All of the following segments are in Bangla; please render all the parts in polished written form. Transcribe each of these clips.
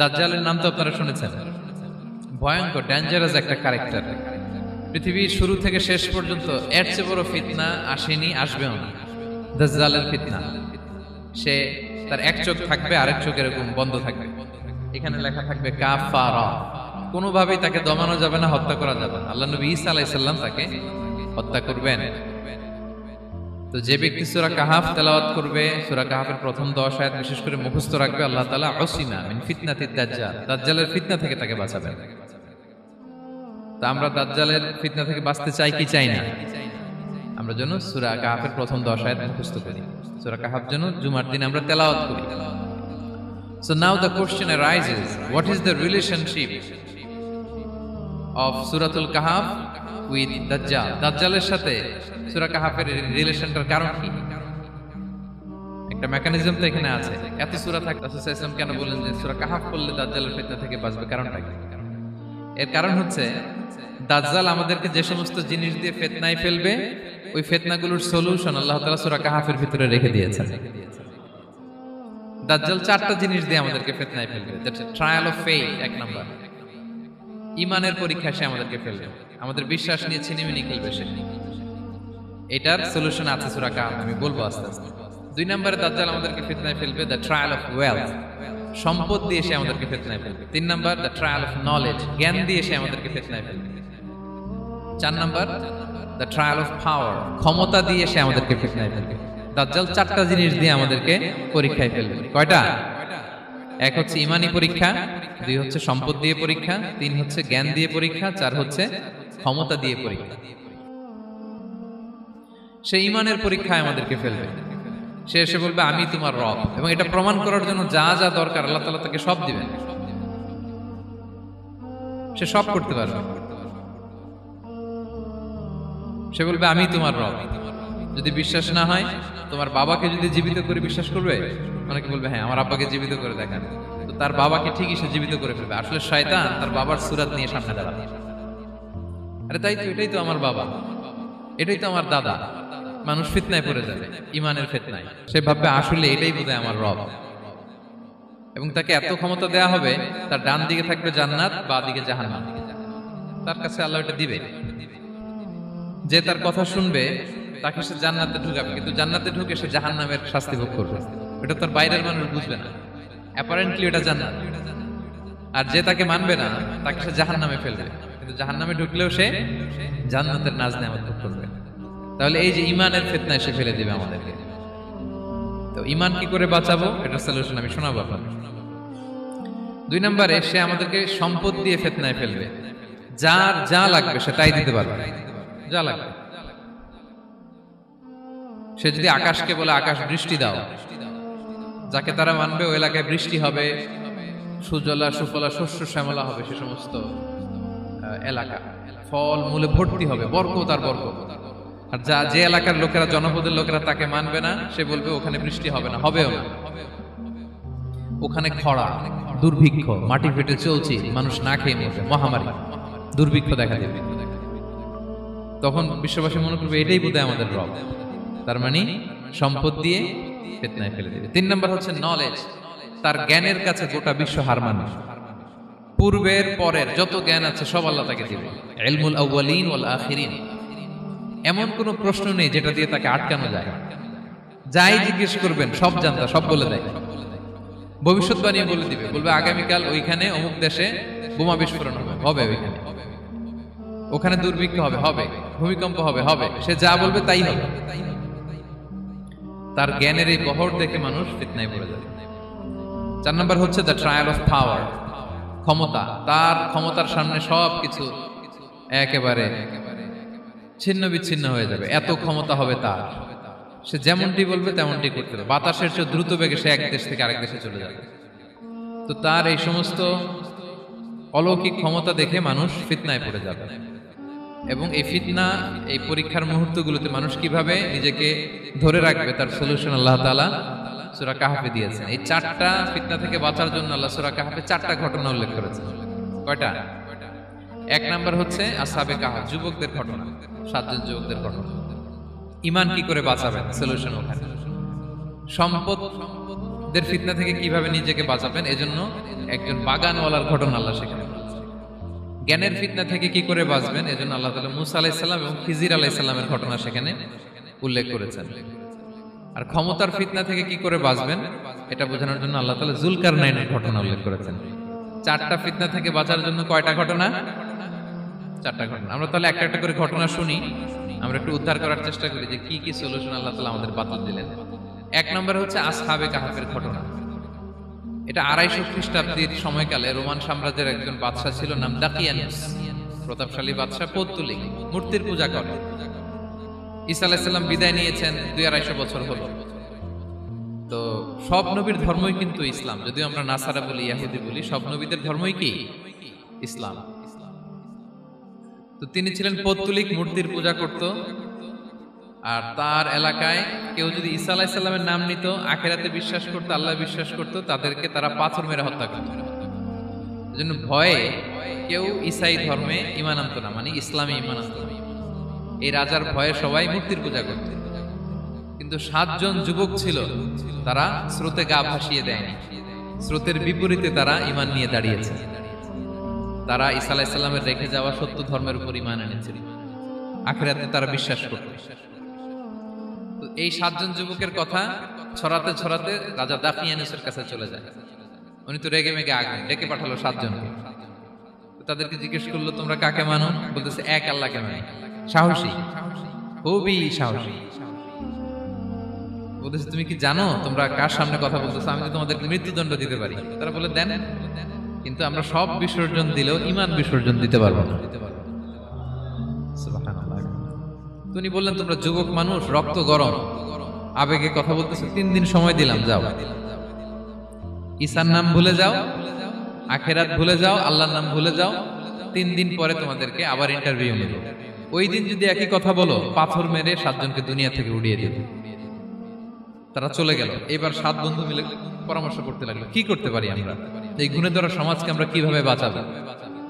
দাজ্জালের নাম তো আপনারা শুনেছেন। ভয়ঙ্কর ডেঞ্জারাস একটা ক্যারেক্টার। পৃথিবীর শুরু থেকে শেষ পর্যন্ত এর চেয়ে বড় ফিতনা আসেনি, আসবেও না। দাজ্জালের ফিতনা, সে তার এক চোখ থাকবে, আরেক চোখ এরকম বন্ধ থাকবে, এখানে লেখা থাকবে কাফারা। কোনোভাবেই তাকে দমানো যাবে না, হত্যা করা যাবে না। আল্লাহ নবী ঈসা আলাইহিস সালাম তাকে হত্যা করবেন। তো যে ব্যক্তি সূরা কাহাফ তেলাওয়াত করবে, সূরা কাহাফের প্রথম 10 আয়াত বিশেষ করে মুখস্থ রাখবে, আল্লাহ তাআলা উসিমা মিন ফিতনাতিদ দাজ্জাল, দাজ্জালের ফিতনা থেকে তাকে বাঁচাবেন। তো আমরা দাজ্জালের ফিতনা থেকে বাঁচতে চাই কি চাই না? আমরা যেন সূরা কাহাফের প্রথম 10 আয়াত মুখস্থ করি, সূরা কাহাফ যেন জুমার দিন আমরা তেলাওয়াত করি। So now the question arises, what is the relationship of Suratul Kahf with Dajjal? দাজ্জালের সাথে সূরা কাহাফের রিলেশনটার কারণ কি? একটা মেকানিজম তো এখানে আছে। এত সূরা থাকতে রাসূল সাল্লাল্লাহু আলাইহি ওয়াসাল্লাম কেন বলেন যে সূরা কাহাফ পড়লে দাজ্জালের ফিতনা থেকে বাঁচবে? কারণটা কি? এর কারণ হচ্ছে দাজ্জাল আমাদেরকে যে সমস্ত জিনিস দিয়ে ফিতনায় ফেলবে, ওই ফিতনাগুলোর সলিউশন আল্লাহ তাআলা সূরা কাহাফের ভিতরে রেখে দিয়েছেন। দাজ্জাল 4টা জিনিস দিয়ে আমাদেরকে ফিতনায় ফেলবে। দ্যাটস ট্রায়াল অফ ফেথ, এক নাম্বার। ঈমানের পরীক্ষা সে আমাদেরকে ফেলবে, আমাদের বিশ্বাস নিয়ে ছিনিমিনি খেলবে সে। এটার সলিউশন আছে সূরা কাহাফ, আমি বলবো আস্তে আস্তে। 2 নম্বরে দাজ্জাল আমাদেরকে ফিতনায় ফেলবে, দ্য ট্রায়াল অফ ওয়েলথ, সম্পদ দিয়ে সে আমাদেরকে ফিতনায় ফেলবে। 3 নম্বর দ্য ট্রায়াল অফ নলেজ, জ্ঞান দিয়ে সে আমাদেরকে ফিতনায় ফেলবে। 4 নম্বর দ্য ট্রায়াল অফ পাওয়ার, ক্ষমতা দিয়ে সে আমাদেরকে ফিতনায় ফেলবে। দাজ্জাল 4টা জিনিস দিয়ে আমাদেরকে পরীক্ষায় ফেলবে। কয়টা? 1 হচ্ছে ঈমানি পরীক্ষা, 2 হচ্ছে সম্পদ দিয়ে পরীক্ষা, 3 হচ্ছে জ্ঞান দিয়ে পরীক্ষা, 4 হচ্ছে ক্ষমতা দিয়ে পরীক্ষা। সে ঈমানের পরীক্ষায় আমাদেরকে ফেলবে। সে এসে বলবে আমি তোমার রব, এবং এটা প্রমাণ করার জন্য যা যা দরকার আল্লাহ তাআলা তাকে সব দিবেন। সে সব করতে পারবে। সে বলবে আমি তোমার রব। যদি বিশ্বাস না হয়, তোমার বাবাকে যদি জীবিত করে বিশ্বাস করবে? অনেকে বলবে হ্যাঁ আমার আব্বাকে জীবিত করে দেখান। তো তার বাবাকে ঠিকই সে জীবিত করে ফেলবে। আসলে শয়তান তার বাবার সূরত নিয়ে সামনে দাঁড়াবে। আরে তাই তো, এটাই তো আমার বাবা, এটাই তো আমার দাদা। মানুষ ফিতনায় পড়ে যাবে, ঈমানের ফিতনায়। সে ভাববে আসলে এটাই বোধহয় আমার রব, এবং তাকে এত ক্ষমতা দেয়া হবে, তার ডান দিকে থাকবে জান্নাত, বাঁ দিকে জাহান্নাম। তার কাছে আল্লাহ এটা দিবে। যে তার কথা শুনবে তাকে সে জান্নাতে ঢুকাবে, কিন্তু জান্নাতে ঢুকে সে জাহান্নামের শাস্তি ভোগ করবে। এটা তার বাইরের মানুষ বুঝবে না, অ্যাপারেন্টলি এটা জান্নাত। আর যে তাকে মানবে না তাকে সে জাহান্নামে ফেলবে, কিন্তু জাহান্নামে ঢুকলেও সে জান্নাতের নাজ নেয়ামত ভোগ করবে। তাহলে এই যে ঈমানের ফিতনায় সে ফেলে দিবে আমাদেরকে। তো ঈমান কি করে বাঁচাবো, এটার সলিউশন আমি শোনাবো আপনাদের। 2 নম্বরে সে আমাদেরকে সম্পদ দিয়ে ফিতনায় ফেলবে। যার যা লাগবে সে তাই দিতে পারবে, যা লাগবে। সে যদি আকাশকে বলে আকাশ বৃষ্টি দাও, যাকে তারা মানবে ওই এলাকায় বৃষ্টি হবে, সুজলা সুফলা শস্য শ্যামলা হবে সে সমস্ত এলাকা, ফল মূলে ভর্তি হবে, বরকত আর বরকত। আর যে এলাকার লোকেরা, জনপদের লোকেরা তাকে মানবে না, সে বলবে ওখানে বৃষ্টি হবে না, হবেও না। ওখানে খরা, দুর্ভিক্ষ, মাটি ফেটে চলছে, মানুষ না খেয়ে মরবে, মহামারী, দুর্ভিক্ষ দেখা দেবে। তখন বিশ্ববাসী মনে করবে এটাই বোধহয় আমাদের রব। তার মানে সম্পদ দিয়ে ফিতনায় ফেলে দেবে। 3 নম্বর হচ্ছে নলেজ, তার জ্ঞানের কাছে গোটা বিশ্ব হার মানবে। পূর্বের পরের যত জ্ঞান আছে সব আল্লাহ তাকে দিবে। ইলমুল আউয়ালিন ওয়াল আখিরিন, এমন কোন প্রশ্ন নেই যেটা দিয়ে তাকে আটকানো যায়। যাই জিজ্ঞেস করবেন সব জানতা, সব বলে দেয়। ভবিষ্যৎবাণী বলে দিবে, বলবে আগামীকাল ওইখানে অমুক দেশে বোমা বিস্ফোরণ হবে, হবে ওইখানে, ওখানে দুর্ভিক্ষ হবে, হবে ভূমিকম্প হবে, হবে। সে যা বলবে তাই হবে। তার জ্ঞানের এই বহর দেখে মানুষ ফিতনায় পড়ে যাবে। 4 নম্বর হচ্ছে দ্য ট্রায়াল অফ পাওয়ার, ক্ষমতা। তার ক্ষমতার সামনে সবকিছু একেবারে ছিন্ন বিচ্ছিন্ন হয়ে যাবে, এত ক্ষমতা হবে তার। সে যেমনটি বলবে তেমনটি করতে হবে। বাতাসের চেয়ে দ্রুত বেগে সে এক দেশ থেকে আরেক দেশে চলে যাবে। তো তার এই সমস্ত অলৌকিক ক্ষমতা দেখে মানুষ ফিতনায় পড়ে যাবে। এবং এই ফিতনা, এই পরীক্ষার মুহূর্তগুলোতে মানুষ কিভাবে নিজেকে ধরে রাখবে তার সলিউশন আল্লাহ তাআলা সূরা কাহফে দিয়েছেন। এই 4টা ফিতনা থেকে বাঁচার জন্য আল্লাহ সূরা কাহফে 4টা ঘটনা উল্লেখ করেছেন। কয়টা? 1 নাম্বার হচ্ছে আসহাবে কাহফ, যুবকদের ঘটনা, 7 জন যুবকদের ঘটনা। ঈমান কি করে বাঁচাবেন, সলিউশন ওখানে। সম্পদ ওদের ফিতনা থেকে কিভাবে নিজেকে বাঁচাবেন, এজন্য একজন বাগানওয়ালার ঘটনা আল্লাহ সেখানে বলেছেন। জ্ঞানের ফিতনা থেকে কি করে বাঁচবেন, এজন্য আল্লাহ তাআলা মুসা আলাইহিস সালাম এবং খিজির আলাইহিস সালামের ঘটনা সেখানে উল্লেখ করেছেন। আর ক্ষমতার ফিতনা থেকে কি করে বাঁচবেন এটা বোঝানোর জন্য আল্লাহ তাআলা যুলকারনাইনের ঘটনা উল্লেখ করেছেন। চারটা ফিতনা থেকে বাঁচার জন্য কয়টা ঘটনা? চারটা ঘটনা। আমরা তাহলে একটা একটা করে ঘটনা শুনি, আমরা একটু উদ্ধার করার চেষ্টা করি যে কি কি সলিউশন আল্লাহ তাআলা আমাদের বাতলে দিলেন। এক নম্বর হচ্ছে আসহাবে কাহাফের ঘটনা। এটা 250 খ্রিস্টাব্দের সময়কালে রোমান সাম্রাজ্যের একজন বাদশা ছিল, নাম দাকিয়ানুস। প্রতাপশালী বাদশা, পৌত্তলিক, মূর্তির পূজা করে। ঈসা আলাইহিস সালাম বিদায় নিয়েছেন, 200-250 বছর হলো। তো সব নবীর ধর্মই কিন্তু ইসলাম, যদিও আমরা নাসারা বলি, ইহুদি বলি, সব নবীদের ধর্মই কি ইসলাম। তো তিনি ছিলেন পৌত্তলিক, মূর্তির পূজা করত। আর তার এলাকায় কেউ যদি ঈসা আলাইহিস সালামের নাম নিত, আখিরাতে বিশ্বাস করত, আল্লাহ বিশ্বাস করত, তাদেরকে তারা পাথর মেরে হত্যা করত। এজন্য ভয়ে কেউ ঈসাই ধর্মে ঈমান আনতো না, মানে ইসলামে ঈমান আনতো না। এই রাজার ভয়ে সবাই মূর্তির পূজা করত। কিন্তু 7 জন যুবক ছিল, তারা স্রোতে গা ভাসিয়ে দেয়নি। স্রোতের বিপরীতে তারা ঈমান নিয়ে দাঁড়িয়েছে। তারা ঈসা আলাইহিস সালামের রেখে যাওয়া সত্য ধর্মের উপর ঈমান এনেছিল, আখিরাতে তারা বিশ্বাস করত। তো এই 7 জন যুবকের কথা ছড়াতে ছড়াতে রাজা দাকিয়ানুসের কাছে চলে যায়। উনি তো রেগে মেগে আগুন, ডেকে পাঠালো 7 জনকে। তাদেরকে জিজ্ঞেস করলো, তোমরা কাকে মানো? বলতেছে এক আল্লাহকে মানি। সাহসী, খুবই সাহসী। বলতেছে তুমি কি জানো তোমরা কার সামনে কথা বলতেছো? আমি তো তোমাদেরকে মৃত্যুদণ্ড দিতে পারি। তারা বলে দেন, কিন্তু আমরা সব বিসর্জন দিলেও ঈমান বিসর্জন দিতে পারবো না। সুবহানাল্লাহ। তিনি বললেন, তোমরা যুবক মানুষ, রক্ত গরম, আবেগে কথা বলতেছো, 3 দিন সময় দিলাম, যাও। ঈসার নাম ভুলে যাও, আখিরাত ভুলে যাও, আল্লাহর নাম ভুলে যাও। 3 দিন পরে তোমাদেরকে আবার ইন্টারভিউ নেব। ওই দিন যদি একই কথা বলো, পাথর মেরে 7 জনকে দুনিয়া থেকে উড়িয়ে দেব। তারা চলে গেল। এবার 7 বন্ধু মিলে পরামর্শ করতে লাগলো, কি করতে পারি আমরা, এই গুণে ধরা সমাজকে আমরা কিভাবে বাঁচাবো,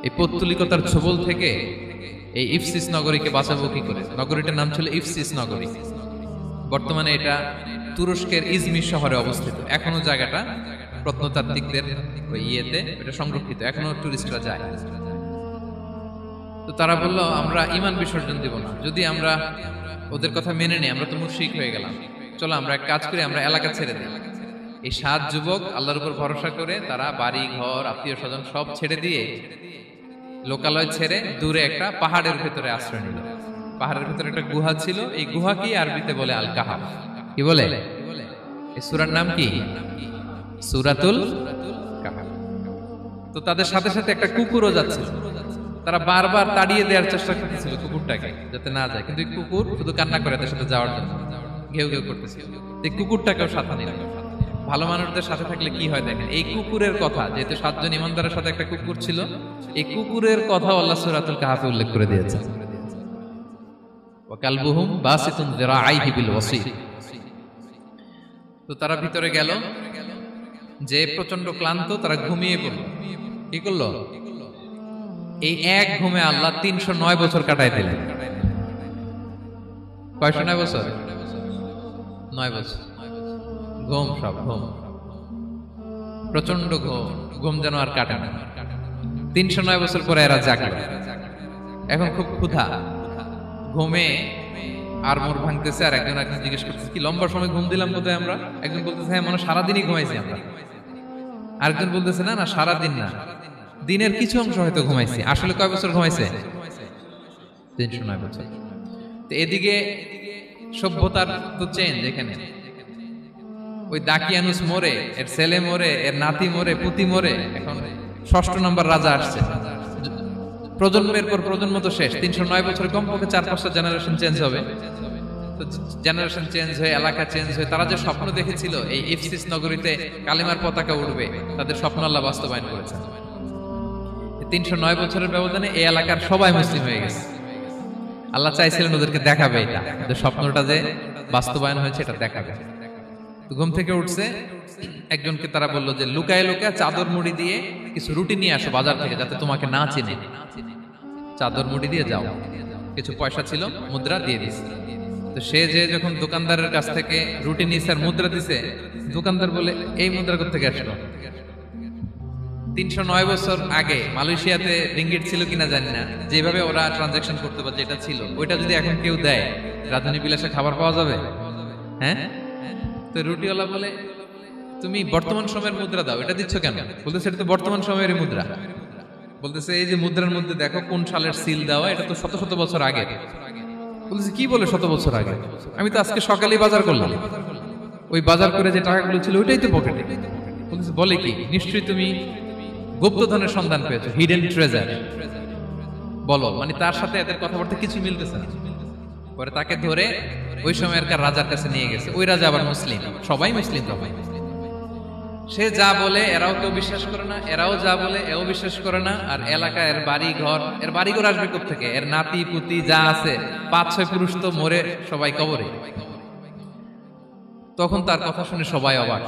এই পৌত্তলিকতার ছোবল থেকে এই ইফসিস নগরীকে বাঁচাবো কি করে। নগরীটার নাম ছিল ইফসিস নগরী। বর্তমানে এটা তুরস্কের ইজমির শহরে অবস্থিত। এখনো জায়গাটা প্রত্নতাত্ত্বিকদের ওই ইয়েতে এটা সংরক্ষিত, এখনো টুরিস্টরা যায়। তো তারা বলল, আমরা ঈমান বিসর্জন দিব না, যদি আমরা ওদের কথা মেনে নিই আমরা তো মুশরিক হয়ে গেলাম। চলো আমরা এক কাজ করি, আমরা এলাকা ছেড়ে দিই। এই 7 যুবক আল্লাহর উপর ভরসা করে তারা বাড়ি ঘর, আত্মীয় স্বজন সব ছেড়ে দিয়ে, লোকালয় ছেড়ে দূরে একটা পাহাড়ের ভেতরে আশ্রয় নিল। পাহাড়ের ভেতরে একটা গুহা ছিল। এই গুহা কি আরবিতে বলে আল কাহাফ। কি বলে? এই সূরার নাম কি? সূরাতুল কাহাফ। তো তাদের সাথে সাথে একটা কুকুরও যাচ্ছিল। তারা বারবার তাড়িয়ে দেওয়ার চেষ্টা করতেছিল কুকুরটাকে, যাতে না যায়, কিন্তু কুকুর শুধু কান্না করে তাদের সাথে যাওয়ার জন্য ঘেউ ঘেউ করতেছিল। এই কুকুরটাকেও সাথে নিল। ভালো মানুষদের সাথে থাকলে কি হয় দেখেন। এই কুকুরের কথা, যেহেতু 7 জন ইমানদারের সাথে একটা কুকুর ছিল, এই কুকুরের কথা আল্লাহ সূরাতুল কাহাফে উল্লেখ করে দিয়েছেন। ওয়া কালবুহুম বাসিতুন যিরাআইহি বিল ওয়াসিল। তো তারা ভিতরে গেল, যে প্রচন্ড ক্লান্ত, তারা ঘুমিয়ে পড়ল। কি করলো? এই এক ঘুমে আল্লাহ 309 বছর কাটাই দিলেন। কয়শো 9 বছর? 9 বছর ঘুম, সব ঘুম, প্রচন্ড ঘুম, ঘুম যেন আর কাটে না। 309 বছর পরে এরা জাগল। এখন খুব ক্ষুধা, ঘুমে আর মোর ভাঙতেছে। আর একজন জিজ্ঞেস করতেছে, কি লম্বা সময় ঘুম দিলাম কোথায় আমরা? একজন বলতেছে, হ্যাঁ মনে সারাদিনই ঘুমাইছি আমরা। আরেকজন বলতেছে, না না সারাদিন না, দিনের কিছু অংশ হয়তো ঘুমাইছি। আসলে কয় বছর ঘুমাইছে? 309 বছর। তো এদিকে সভ্যতার তো চেঞ্জ। এখানে ওই দাকিয়ানুস মরে, এর ছেলে মরে, এর নাতি মরে, পুতি মরে, এখন 6ষ্ঠ নম্বর রাজা আসছে। প্রজন্মের পর প্রজন্ম তো শেষ। 309 বছরে কমপক্ষে 4-5টা জেনারেশন চেঞ্জ হবে। তো জেনারেশন চেঞ্জ হয়ে, এলাকা চেঞ্জ হয়ে, তারা যে স্বপ্ন দেখেছিল এই ইফসিস নগরীতে কালিমার পতাকা উঠবে, তাদের স্বপ্ন আল্লাহ বাস্তবায়ন করেছেন। 309 বছরের ব্যবধানে এই এলাকার সবাই মুসলিম হয়ে গেছে। আল্লাহ চাইছিলেন ওদেরকে দেখাবে, এটা ওদের স্বপ্নটা যে বাস্তবায়ন হয়েছে এটা দেখাবে। তো ঘুম থেকে উঠছে, একজনকে তারা বললো যে লুকায় লুকায় চাদর মুড়ি দিয়ে কিছু রুটি নিয়ে আসো বাজার থেকে, যাতে তোমাকে না চিনে। চাদর মুড়ি দিয়ে যাও। কিছু পয়সা ছিল, মুদ্রা দিয়ে দিচ্ছে। তো সে যে যখন দোকানদারের কাছ থেকে রুটি নিছে আর মুদ্রা দিছে, দোকানদার বলে এই মুদ্রা কোত্থেকে আসলো? 309 বছর আগে মালয়েশিয়াতে রিঙ্গিট ছিল কিনা জানি না, যেভাবে ওরা ট্রানজাকশন করতে পারে যেটা ছিল, ওইটা যদি এখন কেউ দেয় রাজধানী বিলাসে খাবার পাওয়া যাবে? হ্যাঁ। তো রুটিওয়ালা বলে তুমি বর্তমান সময়ের মুদ্রা দাও, এটা দিচ্ছ কেন? বলতেছে এটা তো বর্তমান সময়ের মুদ্রা। বলতেছে এই যে মুদ্রার মধ্যে দেখো কোন সালের সিল দেওয়া, এটা তো শত শত বছর আগে। বলতেছে কি বলে শত বছর আগে? আমি তো আজকে সকালেই বাজার করলাম, ওই বাজার করে যে টাকাগুলো ছিল ওইটাই তো পকেটে। বলতেছে বলে কি? নিশ্চয়ই তুমি গুপ্তধনের সন্ধান পেয়েছো, হিডেন ট্রেজার। বলো, মানে তার সাথে এদের কথাবার্তা কিছু মিলতেছে না। পরে তাকে ধরে ওই সময়কার রাজার কাছে নিয়ে গেছে। ওই রাজা আবার মুসলিম, সবাই মুসলিম। সবাই সে যা বলে এরাও কেউ বিশ্বাস করে না, এরাও যা বলে এও বিশ্বাস করে না। আর এলাকা এর বাড়িঘর আসবে কোত্থেকে? এর নাতি পুতি যা আছে 5-6 পুরুষ তো মরে সবাই কবরে। তখন তার কথা শুনে সবাই অবাক।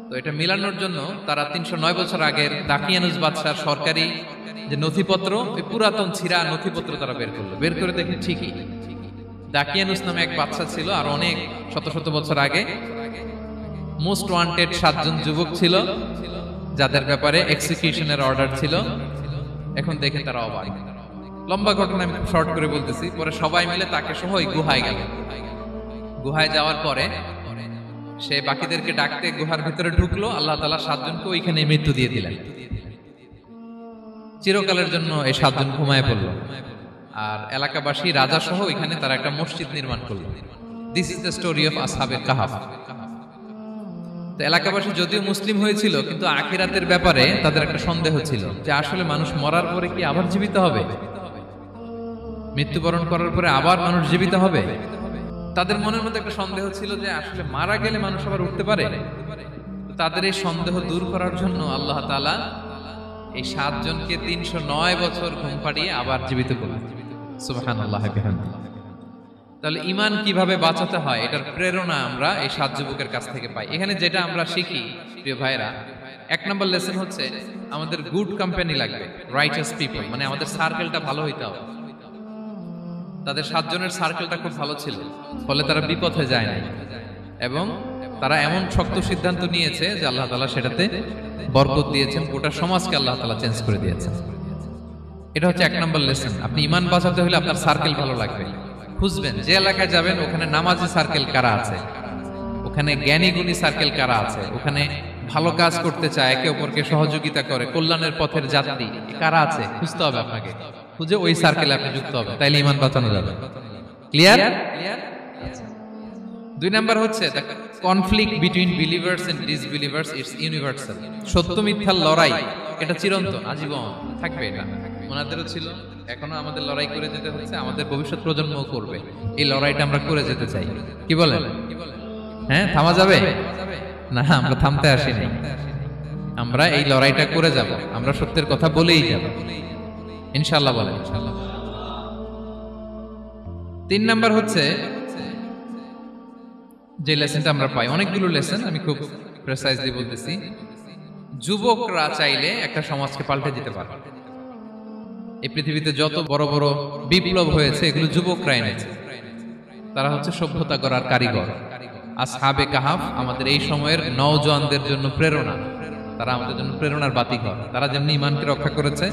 তো এটা মিলানোর জন্য তারা 309 বছর আগের দাকিয়ানুস বাদশার সরকারি যে নথিপত্র, ওই পুরাতন ছিঁড়া নথিপত্র তারা বের করলো। বের করে দেখে ঠিকই দাকিয়ানুস নামে এক বাদশা ছিল, আর অনেক শত শত বছর আগে মোস্ট ওয়ান্টেড 7 জন যুবক ছিল যাদের ব্যাপারে এক্সিকিউশনের অর্ডার ছিল। এখন দেখে তারা অবাক। লম্বা ঘটনা আমি শর্ট করে বলতেছি। পরে সবাই মিলে তাকে সহ ওই গুহায় গেল। গুহায় যাওয়ার পরে সে বাকিদেরকে ডাকতে গুহার ভিতরে ঢুকলো। আল্লাহ তাআলা 7 জনকে ওইখানে মৃত্যু দিয়ে দিলেন। চিরকালের জন্য এই 7 জন ঘুমায় পড়লো। আর এলাকাবাসী রাজা সহ ওইখানে তারা একটা মসজিদ নির্মাণ করলো। This is the story of আসহাবে কাহাফ। তো এলাকাবাসী যদিও মুসলিম হয়েছিল, কিন্তু আখিরাতের ব্যাপারে তাদের একটা সন্দেহ ছিল যে আসলে মানুষ মরার পরে কি আবার জীবিত হবে? মৃত্যুবরণ করার পরে আবার মানুষ জীবিত হবে? তাদের মনের মধ্যে একটা সন্দেহ ছিল যে আসলে মারা গেলে মানুষ আবার উঠতে পারে। তাদের এই সন্দেহ দূর করার জন্য আল্লাহ তাআলা এই 7 জনকে 309 বছর ঘুম পাড়িয়ে আবার জীবিত করলেন। সুবহানাল্লাহ বিহামদিহি। তাহলে ঈমান কিভাবে বাঁচাতে হয় এটার প্রেরণা আমরা এই 7 যুবকের কাছ থেকে পাই। এখানে যেটা আমরা শিখি প্রিয় ভাইরা, 1 নম্বর লেসন হচ্ছে আমাদের গুড কোম্পানি লাগবে, রাইটাস পিপল, মানে আমাদের সার্কেলটা ভালো হইতে হবে। তাদের 7 জনের সার্কেলটা খুব ভালো ছিল, ফলে তারা বিপথে যায় নাই এবং তারা এমন শক্ত সিদ্ধান্ত নিয়েছে যে আল্লাহ তাআলা সেটাতে বরকত দিয়েছেন, গোটা সমাজকে আল্লাহ তাআলা চেঞ্জ করে দিয়েছেন। এটা হচ্ছে 1 নম্বর লেসন। আপনি ঈমান বাঁচাতে হলে আপনার সার্কেল ভালো লাগবে। খুঁজবেন যে এলাকায় যাবেন ওখানে নামাজি সার্কেল কারা আছে, ওখানে জ্ঞানী গুণী সার্কেল কারা আছে, ওখানে ভালো কাজ করতে চায়, একে অপরকে সহযোগিতা করে, কল্যাণের পথের যাত্রী কারা আছে খুঁজতে হবে আপনাকে। খুঁজে ওই সার্কেলে আপনি যুক্ত হবে, তাইলে ঈমান বাঁচানো যাবে। ক্লিয়ার? 2 নাম্বার হচ্ছে conflict between believers and disbelievers it's universal. সত্য মিথ্যার লড়াই এটা চিরন্তন, আজীবন থাকবে। এটা ওনাদেরও ছিল, এখনো আমাদের লড়াই করে যেতে হচ্ছে, আমাদের ভবিষ্যৎ প্রজন্মও করবে। এই লড়াইটা আমরা করে যেতে চাই। কি বলেন? হ্যাঁ, থামা যাবে না? আমরা থামতে আসি নাই, আমরা এই লড়াইটা করে যাব। আমরা সত্যের কথা বলেই যাব ইনশাআল্লাহ। বলেন। 3 নাম্বার হচ্ছে যে লেসনটা আমরা পাই, অনেকগুলো লেসন, আমি খুব প্রেসাইজলি বলতেছি। যুবকরা চাইলে একটা সমাজকে পাল্টে দিতে পারে। এই পৃথিবীতে যত বড় বড় বিপ্লব হয়েছে এগুলো যুবকরা এনেছে। তারা হচ্ছে সভ্যতা গড়ার কারিগর। আসহাবে কাহাফ আমাদের এই সময়ের নওজওয়ানদের জন্য প্রেরণা। তারা আমাদের জন্য প্রেরণার বাতিঘর। তারা যেমনি ঈমানকে রক্ষা করেছে,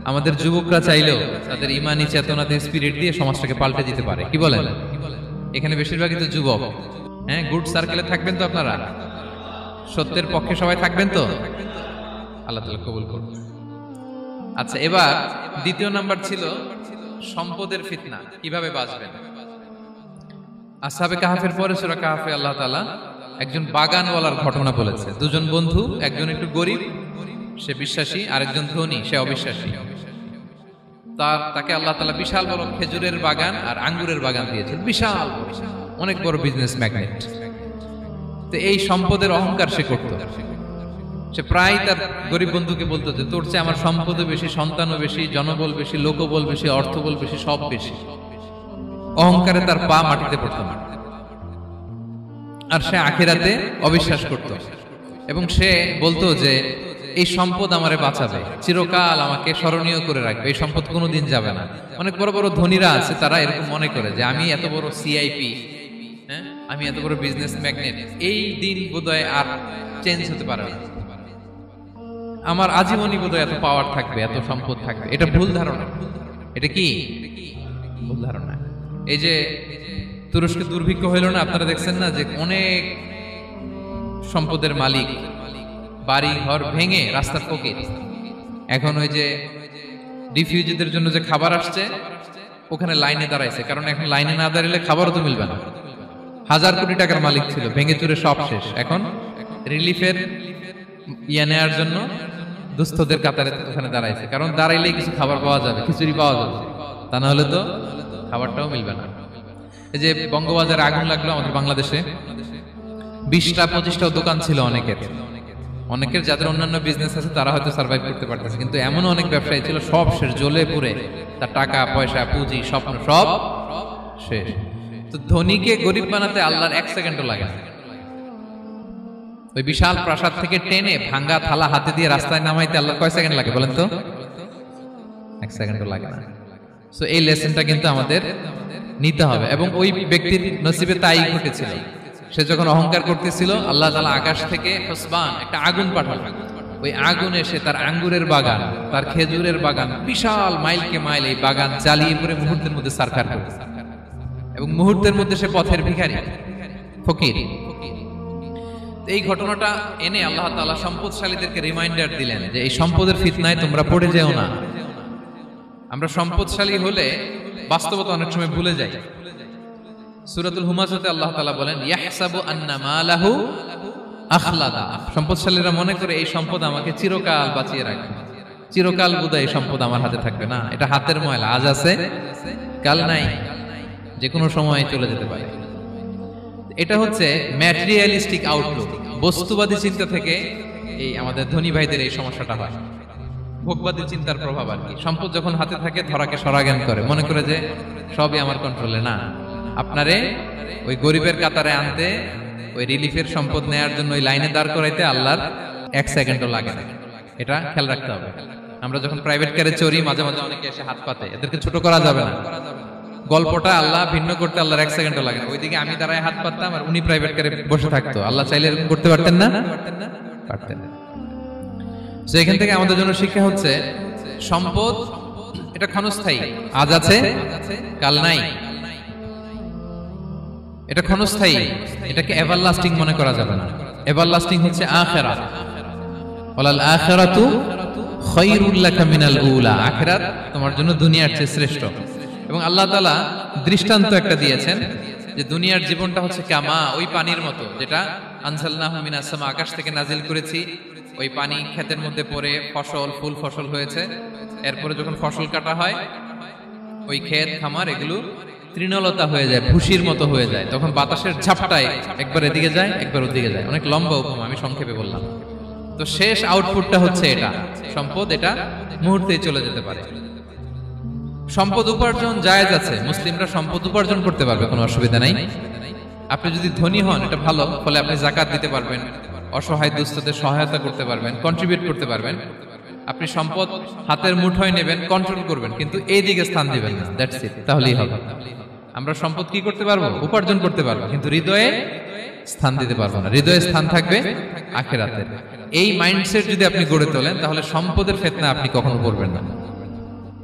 আমাদের যুবকরা চাইলেও তাদের ঈমানি চেতনাতে স্পিরিট দিয়ে সমাজটাকে পাল্টে দিতে পারে। কি বলেন? এখানে বেশিরভাগই তো যুবক। হ্যাঁ, গুড সার্কেলে থাকবেন তো আপনারা? সত্যের পক্ষে সবাই থাকবেন তো? আল্লাহ তাআলা কবুল করুন। আচ্ছা, এবার 2 নাম্বার ছিল সম্পদের ফিতনা, কিভাবে বাঁচবেন। আসহাবে কাহাফের পরে সূরা কাহাফে আল্লাহ তাআলা একজন বাগানওয়ালার ঘটনা বলেছে। 2 জন বন্ধু, একজন একটু গরিব, সে বিশ্বাসী, আরেকজন ধনী, সে অবিশ্বাসী। তাকে আল্লাহ তাআলা বিশাল বড় খেজুরের বাগান আর আঙ্গুরের বাগান দিয়েছেন, বিশাল অনেক বড় বিজনেস ম্যাগনেট। তো এই সম্পদের অহংকার সে করত। সে প্রায় তার গরিব বন্ধুকে বলতো যে তোর চেয়ে আমার সম্পদও বেশি, সন্তানও বেশি, জনবল বেশি, লোকবল বেশি, অর্থবল বেশি, সব বেশি। অহংকারে তার পা মাটিতে পড়ত না। আর সে আখিরাতে অবিশ্বাস করত এবং সে বলতো যে এই সম্পদ আমারে বাঁচাবে, চিরকাল আমাকে স্মরণীয় করে রাখবে, এই সম্পদ কোনোদিন যাবে না। অনেক বড় বড় ধনীরা আছে, তারা এরকম মনে করে যে আমি এত বড় সিআইপি, হ্যাঁ, আমি এত বড় বিজনেস ম্যাগনেট, এই দিন বোধহয় আর চেঞ্জ হতে পারে না, আমার আজীবনই বোধহয় এত পাওয়ার থাকবে, এত সম্পদ থাকবে। এটা ভুল ধারণা। এটা কি ভুল ধারণা? এই যে তুরস্কে দুর্ভিক্ষ হইল না, আপনারা দেখছেন না যে অনেক সম্পদের মালিক বাড়ি ঘর ভেঙে রাস্তার ফকির। এখন ওই যে রিফিউজিদের জন্য যে খাবার আসছে, ওখানে লাইনে দাঁড়াইছে, কারণ এখন লাইনে না দাঁড়ালে খাবারও তো মিলবে না। 1000 কোটি টাকার মালিক ছিল, ভেঙে চুরে সব শেষ। এখন রিলিফের নেওয়ার জন্য দুস্থদের কাতারে ওখানে দাঁড়াইছে, কারণ দাঁড়াইলেই কিছু খাবার পাওয়া যাবে, খিচুড়ি পাওয়া যাবে, তা না হলে তো খাবারটাও মিলবে না। এই যে বঙ্গবাজারে আগুন লাগলো আমাদের বাংলাদেশে, 20টা-25টা দোকান ছিল অনেকের যাদের অন্যান্য বিজনেস আছে তারা হয়তো সার্ভাইভ করতে পারতেছে, কিন্তু এমন অনেক ব্যবসায়ী ছিল সব শেষ, জ্বলে পুড়ে, তার টাকা পয়সা পুঁজি স্বপ্ন সব শেষ। তো ধনীকে গরিব বানাতে আল্লাহর 1 সেকেন্ডও লাগে না। ওই বিশাল প্রাসাদ থেকে টেনে ভাঙ্গা থালা হাতে দিয়ে রাস্তায় নামাইতে আল্লাহর কয় সেকেন্ড লাগে বলেন তো? 1 সেকেন্ডও লাগে না। সো এই লেসনটা কিন্তু আমাদের নিতে হবে। এবং ওই ব্যক্তির নসিবে তাই ঘটেছিল, সে যখন অহংকার করতেছিল, আল্লাহ তাআলা আকাশ থেকে হুসবান একটা আগুন পাঠালো। ওই আগুন এসে তার আঙ্গুরের বাগান, তার খেজুরের বাগান, বিশাল মাইলকে মাইল এই বাগান জ্বালিয়ে পুরো মুহূর্তের মধ্যে সারখার করে, এবং মুহূর্তের মধ্যে সে পথের ভিখারি, ফকির। এই ঘটনাটা এনে আল্লাহ তাআলা সম্পদশালীদেরকে রিমাইন্ডার দিলেন যে এই সম্পদের ফিতনায় তোমরা পড়ে যেও না। আমরা সম্পদশালী হলে বাস্তবতা অনেক সময় ভুলে যাই। সূরাতুল হুমাজাতে আল্লাহ তাআলা বলেন, ইয়াহসাবু আন্না মালাহু আখলাদা। সম্পদশালীরা মনে করে এই সম্পদ আমাকে চিরকাল বাঁচিয়ে রাখবে, চিরকাল বোধহয় এই সম্পদ আমার হাতে থাকবে। না, এটা হাতের ময়লা, আজ আছে কাল নাই, যে কোনো সময় চলে যেতে পারে। এটা হচ্ছে ম্যাটেরিয়ালিস্টিক আউটলুক, বস্তুবাদী চিন্তা থেকে এই আমাদের ধনী ভাইদের এই সমস্যাটা হয়। ভোগবাদী চিন্তার প্রভাব আর কি। সম্পদ যখন হাতে থাকে ধরাকে সরাজ্ঞান করে, মনে করে যে সবই আমার কন্ট্রোলে। না, আপনারে ওই গরিবের কাতারে আনতে, ওই রিলিফের সম্পদ নেয়ার জন্য ওই লাইনে দাঁড় করাইতে আল্লাহর 1 সেকেন্ডও লাগে না। এটা খেয়াল রাখতে হবে। আমরা যখন প্রাইভেট কারে চড়ি, মাঝে মাঝে অনেকে এসে হাত পাতে, এদেরকে ছোট করা যাবে না। গল্পটা আল্লাহ ভিন্ন করতে আল্লাহর 1 সেকেন্ডও লাগে না। ওইদিকে আমি দাঁড়ায় হাত পাততাম আর উনি প্রাইভেট কারে বসে থাকতো। আল্লাহ চাইলে এরকম করতে পারতেন না? পারতেন। তো এখান থেকে আমাদের জন্য শিক্ষা হচ্ছে, সম্পদ এটা ক্ষণস্থায়ী, আজ আছে কাল নাই, এটা ক্ষণস্থায়ী, এটাকে এভারলাস্টিং মনে করা যাবে না। এভারলাস্টিং হচ্ছে আখিরাত। ওয়ালাল আখিরাতু খায়রুল লাকা মিনাল উলা। আখিরাত তোমার জন্য দুনিয়ার চেয়ে শ্রেষ্ঠ। এবং আল্লাহ তাআলা দৃষ্টান্ত একটা দিয়েছেন যে দুনিয়ার জীবনটা হচ্ছে কামা, ওই পানির মতো, যেটা আনজালনাহু মিনাস সামা, আকাশ থেকে নাজিল করেছি। ওই পানি ক্ষেতের মধ্যে পড়ে ফসল, ফুল ফসল হয়েছে। এরপরে যখন ফসল কাটা হয়, ওই ক্ষেত খামার এগুলো তৃণলতা হয়ে যায়, ভুসির মতো হয়ে যায়। তখন বাতাসের ঝাপটায় একবার এদিকে যায়, একবার ওদিকে যায়। অনেক লম্বা উপমা, আমি সংক্ষেপে বললাম। তো শেষ আউটপুটটা হচ্ছে এটা, সম্পদ এটা মুহূর্তেই চলে যেতে পারে। সম্পদ উপার্জন জায়েজ আছে, মুসলিমরা সম্পদ উপার্জন করতে পারবে, কোনো অসুবিধা নাই। আপনি যদি ধনী হন এটা ভালো, ফলে আপনি যাকাত দিতে পারবেন, অসহায় দুস্থদের সহায়তা করতে পারবেন, কন্ট্রিবিউট করতে পারবেন। আপনি সম্পদ হাতের মুঠোয় নেবেন, কন্ট্রোল করবেন, কিন্তু এই দিকে স্থান দিবেন না। দ্যাটস ইট, তাহলেই হবে। আমরা সম্পদ কি করতে পারবো? উপার্জন করতে পারবো, কিন্তু হৃদয়ে স্থান দিতে পারবো না। হৃদয়ে স্থান থাকবে আখিরাতের। এই মাইন্ডসেট যদি আপনি গড়ে তোলেন, তাহলে সম্পদের ফিতনা আপনি কখনো পড়বেন না।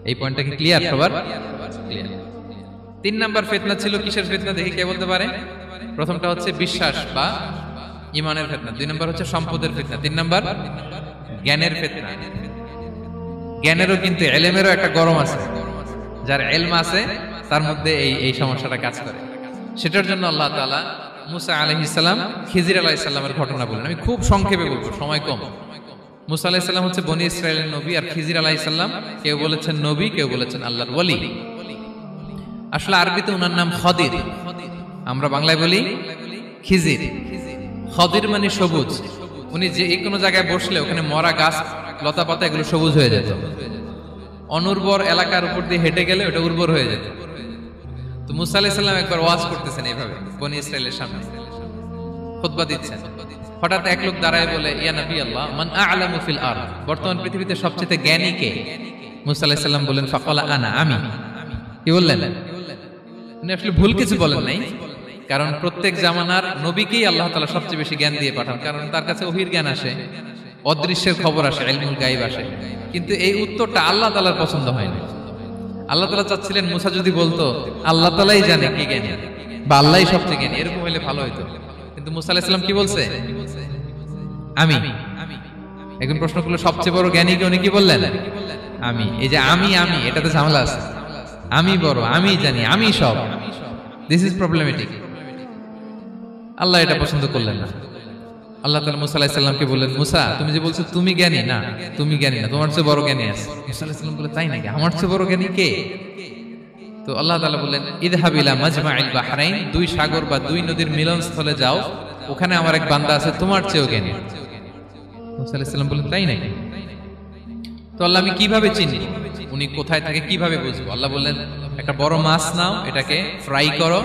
এই পয়েন্টটা কি ক্লিয়ার সবার? ক্লিয়ার। 3 নাম্বার ফিতনা ছিল কিসের ফিতনা দেখি কে বলতে পারে? প্রথমটা হচ্ছে বিশ্বাস বা ঈমানের ফিতনা, 2 নাম্বার হচ্ছে সম্পদের ফিতনা, 3 নাম্বার জ্ঞানের ফিতনা। জ্ঞানেরও কিন্তু ইলমেরও একটা গরম আছে। যার ইলম আছে তার মধ্যে এই সমস্যাটা কাজ করে। সেটার জন্য আল্লাহ তাআলা মুসা আলাইহিস সালাম, খিজির আলাইহিস সালামের ঘটনা বলেন। আমি খুব সংক্ষেপে বলবো, সময় কম। মুসা আলাইহিস সালাম হচ্ছে বনি ইসরাইলের নবী, আর খিজির আলাইহিস সালাম কেউ বলেছেন নবী, কেউ বলেছেন আল্লাহর ওলি। আসলে আরবিতে ওনার নাম খদির, আমরা বাংলায় বলি খিজির। খদির মানে সবুজ। উনি যে কোনো জায়গায় বসলে ওখানে মরা গাছ, লতা পাতা এগুলো সবুজ হয়ে যেত। অনুর্বর এলাকার উপর দিয়ে হেঁটে গেলে ওটা উর্বর হয়ে যেত। তো মুসা আলাইহিস সালাম একবার ওয়াজ করতেছেন এইভাবে বনি ইসরাইলের সামনে, খুতবা দিচ্ছেন। হঠাৎ এক লোক দাঁড়ায় বলে, ইয়া নবী আল্লাহ, মান আ'লামু ফিল আরদ, বর্তমান পৃথিবীতে সবচেয়ে জ্ঞানী কে? মুসা আলাইহিস সালাম বললেন, ফাকালা আনা, আমি। কি বললেন? উনি আসলে ভুল কিছু বলেন নাই, কারণ প্রত্যেক জামানার নবীকেই আল্লাহ তাআলা সবচেয়ে বেশি জ্ঞান দিয়ে পাঠান, কারণ তার কাছে ওহীর জ্ঞান আসে, অদৃশ্যের খবর আসে, ইলমুল গায়ব আসে। কিন্তু এই উত্তরটা আল্লাহ তাআলার পছন্দ হয়নি। আল্লাহ তাআলা চাচ্ছিলেন মুসা যদি বলতো আল্লাহ তাআলাই জানে কি জ্ঞানী বা আল্লাহই সবচেয়ে জ্ঞানী, এরকম হলে ভালো হতো। কিন্তু মুসা আলাইহিস সালাম কি বলছে? আমি। এখন প্রশ্ন করলো সবচেয়ে বড় জ্ঞানী কে? উনি কি বললেন? আমি। এই যে আমি এটাতে ঝামেলা আছে। আমি বড়, আমি জানি, আমি সব, দিস ইজ প্রবলেমেটিক। আল্লাহ এটা পছন্দ করলেন না। আল্লাহ তাআলা মুসা আলাইহিস সালামকে বললেন, মুসা তুমি যে বলছো তুমি জ্ঞানী, না তুমি জ্ঞানী না, তোমার চেয়ে বড় জ্ঞানী আছে। মুসা আলাইহিস সালাম বলে, তাই নাকি? আমার চেয়ে বড় জ্ঞানী কে? তো আল্লাহ তাআলা বললেন, ইযহাব ইলা মাজমাইল বাহরাইন, দুই সাগর বা দুই নদীর মিলনস্থলে যাও, ওখানে আমার এক বান্দা আছে তোমার চেয়েও জ্ঞানী। মুসা আলাইহিস সালাম বললেন, তাই নাকি? তো আল্লাহ, আমি কিভাবে চিনি উনি কোথায় থাকে, কিভাবে বুঝবো? আল্লাহ বললেন, একটা বড় মাছ নাও, এটাকে ফ্রাই করো,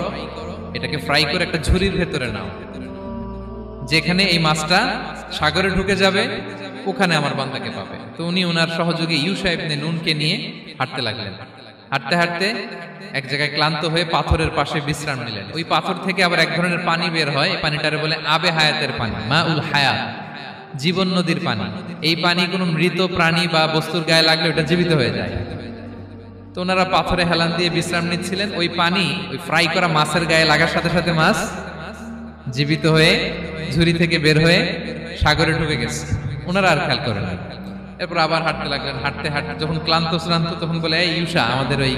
এটাকে ফ্রাই করে একটা ঝুড়ির ভেতরে নাও, যেখানে এই মাছটা সাগরে ঢুকে যাবে ওখানে আমার বান্দাকে পাবে। তো উনি ওনার সহযোগী ইউশা ইবনে নুনকে নিয়ে হাঁটতে লাগলেন। হাঁটতে হাঁটতে এক জায়গায় ক্লান্ত হয়ে পাথরের পাশে বিশ্রাম নিলেন। ওই পাথর থেকে আবার এক ধরনের পানি বের হয়, এই পানিটারে বলে আবে হায়াতের পানি, মাউল হায়াত, জীবন নদীর পানি। এই পানি কোনো মৃত প্রাণী বা বস্তুর গায়ে লাগলে ওটা জীবিত হয়ে যায়। তো ওনারা পাথরে হেলান দিয়ে বিশ্রাম নিচ্ছিলেন। ওই পানি ওই ফ্রাই করা মাছের গায়ে লাগার সাথে সাথে মাছ জীবিত হয়ে ঝুড়ি থেকে বের হয়ে সাগরে ঢুকে গেছে। ওনারা আর খেয়াল করেন না। এরপর আবার হাঁটতে লাগলেন। হাঁটতে হাঁটতে যখন ক্লান্ত শ্রান্ত, তখন বলে, এই ইউশা, আমাদের ওই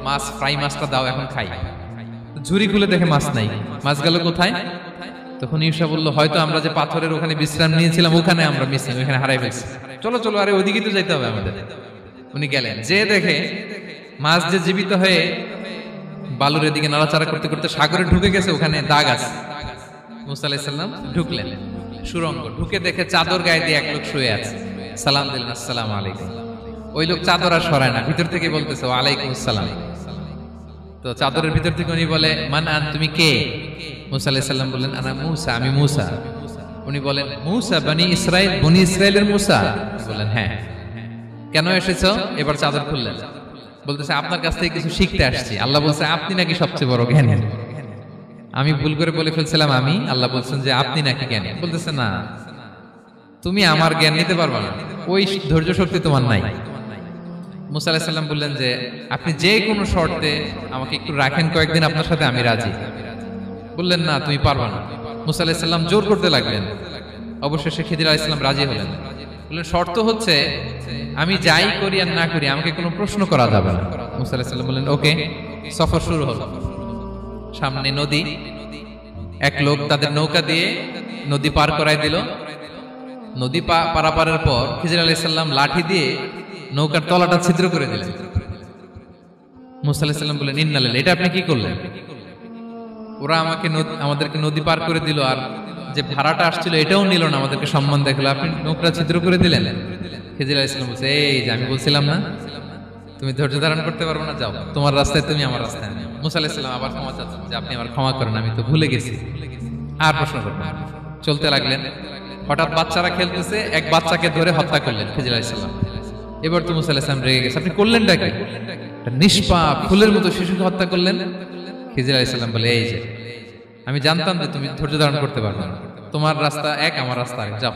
মাছ ফ্রাই মাছটা দাও, এখন খাই। ঝুড়ি খুলে দেখে মাছ নাই। মাছ গেল কোথায়? তখন ইউশা বলল, হয়তো আমরা যে পাথরের ওখানে বিশ্রাম নিয়েছিলাম ওখানে আমরা মিসিং, ওখানে হারাই ফেলছি। চলো চলো, আরে ওইদিকে তো যাইতে হবে আমাদের। উনি গেলেন, যে দেখে মাছ যে জীবিত হয়ে বালুর এদিকে নাড়াচাড়া করতে করতে সাগরে ঢুকে গেছে, ওখানে দাগ আছে। মুসা আলাইহিস সালাম ঢুকলেন সুরঙ্গ, ঢুকে দেখে চাদর গায়ে দিয়ে এক লোক শুয়ে আছে। সালাম দিলেন, আসসালামু আলাইকুম। ওই লোক চাদর আর সরায় না, ভিতর থেকে বলতেছে, ওয়ালাইকুম আসসালাম। তো চাদরের ভিতর থেকে উনি বলে, মান আন, তুমি কে? মুসা আলাইহিস সালাম বললেন, আনা মুসা, আমি মুসা। উনি বলেন, মুসা বনি ইসরাইল, বনি ইসরাইলের মুসা? বললেন, হ্যাঁ। কেন এসেছো? এবার চাদর খুললেন। বলতেছে, আপনার কাছ থেকে কিছু শিখতে আসছি। আল্লাহ বলছে, আপনি নাকি সবচেয়ে বড় জ্ঞানী। আমি ভুল করে বলে ফেলছিলাম আমি। আল্লাহ বলছেন যে আপনি নাকি জ্ঞানী। বলতেছে, না, তুমি আমার জ্ঞান নিতে পারবে না, ওই ধৈর্য শক্তি তোমার নাই। মুসা আলাইহিস সালাম বললেন যে আপনি যে কোনো শর্তে আমাকে একটু রাখেন কয়েকদিন, আপনার সাথে আমি রাজি। বললেন, না, তুমি পারবে না। মুসা আলাইহিস সালাম জোর করতে লাগলেন। অবশেষে খিদির আলাইহিস সালাম রাজি হলেন। বললেন, শর্ত হচ্ছে আমি যাই করি আর না করি আমাকে কোনো প্রশ্ন করা যাবে না। মুসা আলাইহিস সালাম বললেন, ওকে। সফর শুরু হলো। সামনে নদী, এক লোক তাদের নৌকা দিয়ে নদী পার করায় দিল। নদী পারাপারের পর খিজির আলাইহিস সালাম লাঠি দিয়ে নৌকার তলাটা ছিদ্র করে দিলেন। মুসা আলাইহিস সালাম বললেন, ইন্না লিল্লাহি, এটা আপনি কি করলেন? ওরা আমাদেরকে নদী পার করে দিল, আর যে ভাড়াটা আসছিল এটাও নিল না, আমাদেরকে সম্মান দেখালো, আপনি নৌকা ছিদ্র করে দিলেন। খিজির আলাইহিস সালাম বলছে, এই যে আমি বলছিলাম না তুমি ধৈর্য ধারণ করতে পারবে না, যাও, তোমার রাস্তায় তুমি, আমার রাস্তায় আমি। মুসা আলাইহিস সালাম আবার ক্ষমা চাচ্ছেন যে আপনি আমার ক্ষমা করেন, আমি তো ভুলে গেছি, আর প্রশ্ন করবেন না। চলতে লাগলেন। হঠাৎ বাচ্চারা খেলতেছে, এক বাচ্চাকে ধরে হত্যা করলেন খিজির আলাইহিস সালাম। এবার তো মুসা আলাইহিস সালাম রেগে গেছে, আপনি করলেনটা কি? নিষ্পাপ ফুলের মতো শিশুকে হত্যা করলেন। খিজির আলাইহিস সালাম বলে, এই যে আমি জানতাম যে তুমি ধৈর্য ধারণ করতে পারবে না, তোমার রাস্তা এক, আমার রাস্তা এক, যাও।